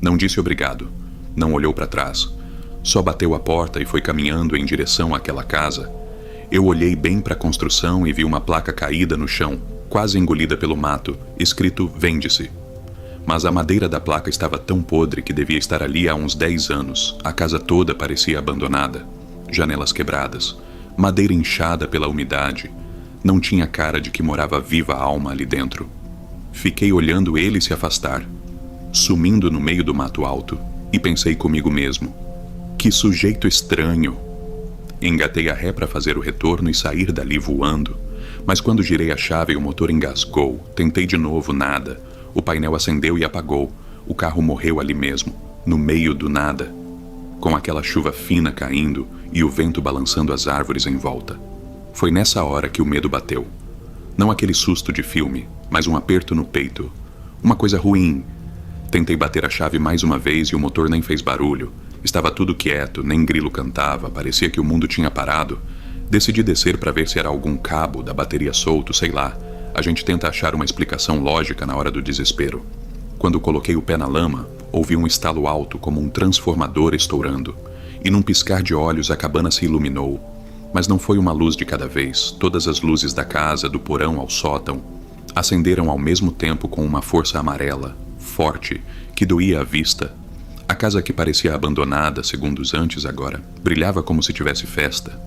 A: Não disse obrigado. Não olhou para trás. Só bateu a porta e foi caminhando em direção àquela casa. Eu olhei bem para a construção e vi uma placa caída no chão, quase engolida pelo mato, escrito "Vende-se". Mas a madeira da placa estava tão podre que devia estar ali há uns 10 anos. A casa toda parecia abandonada. Janelas quebradas, madeira inchada pela umidade. Não tinha cara de que morava viva alma ali dentro. Fiquei olhando ele se afastar, sumindo no meio do mato alto, e pensei comigo mesmo: que sujeito estranho. Engatei a ré para fazer o retorno e sair dali voando, mas quando girei a chave o motor engasgou. Tentei de novo, nada. O painel acendeu e apagou. O carro morreu ali mesmo, no meio do nada, com aquela chuva fina caindo e o vento balançando as árvores em volta. Foi nessa hora que o medo bateu. Não aquele susto de filme, mas um aperto no peito. Uma coisa ruim. Tentei bater a chave mais uma vez e o motor nem fez barulho. Estava tudo quieto, nem grilo cantava, parecia que o mundo tinha parado. Decidi descer para ver se era algum cabo da bateria solto, sei lá. A gente tenta achar uma explicação lógica na hora do desespero. Quando coloquei o pé na lama, ouvi um estalo alto como um transformador estourando. E num piscar de olhos a cabana se iluminou. Mas não foi uma luz de cada vez. Todas as luzes da casa, do porão ao sótão, acenderam ao mesmo tempo com uma força amarela, forte, que doía à vista. A casa, que parecia abandonada segundos antes agora, brilhava como se tivesse festa.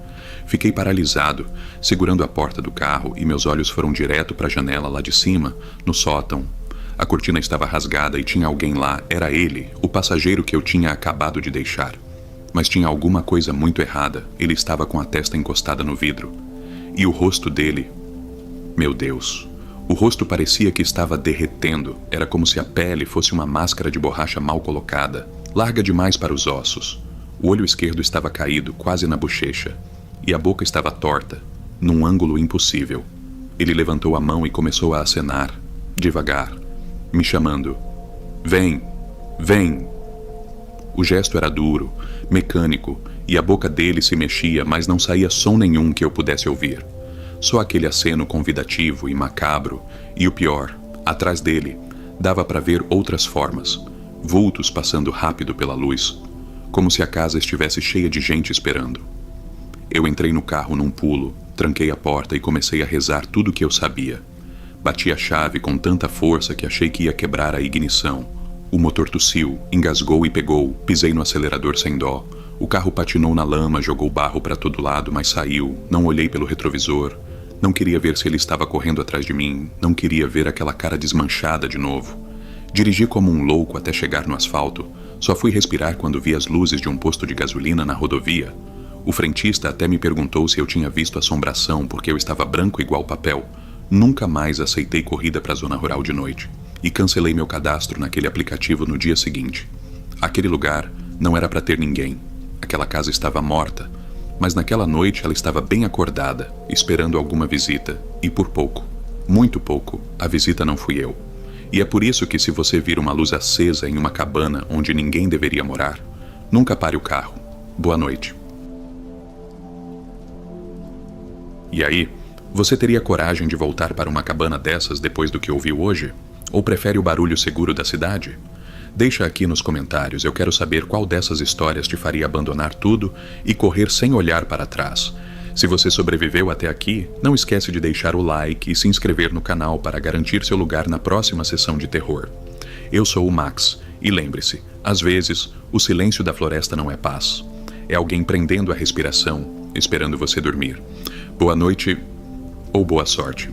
A: Fiquei paralisado, segurando a porta do carro, e meus olhos foram direto para a janela lá de cima, no sótão. A cortina estava rasgada e tinha alguém lá. Era ele, o passageiro que eu tinha acabado de deixar. Mas tinha alguma coisa muito errada. Ele estava com a testa encostada no vidro. E o rosto dele... Meu Deus! O rosto parecia que estava derretendo. Era como se a pele fosse uma máscara de borracha mal colocada, larga demais para os ossos. O olho esquerdo estava caído, quase na bochecha. E a boca estava torta, num ângulo impossível. Ele levantou a mão e começou a acenar. devagar, me chamando. Vem, vem. O gesto era duro, mecânico, e a boca dele se mexia, mas não saía som nenhum que eu pudesse ouvir. Só aquele aceno convidativo e macabro, e o pior, atrás dele, dava para ver outras formas, vultos passando rápido pela luz, como se a casa estivesse cheia de gente esperando. Eu entrei no carro num pulo, tranquei a porta e comecei a rezar tudo o que eu sabia. Bati a chave com tanta força que achei que ia quebrar a ignição. O motor tossiu, engasgou e pegou, pisei no acelerador sem dó. O carro patinou na lama, jogou barro para todo lado, mas saiu. Não olhei pelo retrovisor. Não queria ver se ele estava correndo atrás de mim. Não queria ver aquela cara desmanchada de novo. Dirigi como um louco até chegar no asfalto. Só fui respirar quando vi as luzes de um posto de gasolina na rodovia. O frentista até me perguntou se eu tinha visto assombração porque eu estava branco igual papel. Nunca mais aceitei corrida para a zona rural de noite. E cancelei meu cadastro naquele aplicativo no dia seguinte. Aquele lugar não era para ter ninguém. Aquela casa estava morta. Mas naquela noite ela estava bem acordada, esperando alguma visita. E por pouco, muito pouco, a visita não fui eu. E é por isso que se você vir uma luz acesa em uma cabana onde ninguém deveria morar, nunca pare o carro. Boa noite. E aí, você teria coragem de voltar para uma cabana dessas depois do que ouviu hoje? Ou prefere o barulho seguro da cidade? Deixa aqui nos comentários, eu quero saber qual dessas histórias te faria abandonar tudo e correr sem olhar para trás. Se você sobreviveu até aqui, não esquece de deixar o like e se inscrever no canal para garantir seu lugar na próxima sessão de terror. Eu sou o Max, e lembre-se, às vezes, o silêncio da floresta não é paz. É alguém prendendo a respiração, esperando você dormir. Boa noite ou boa sorte.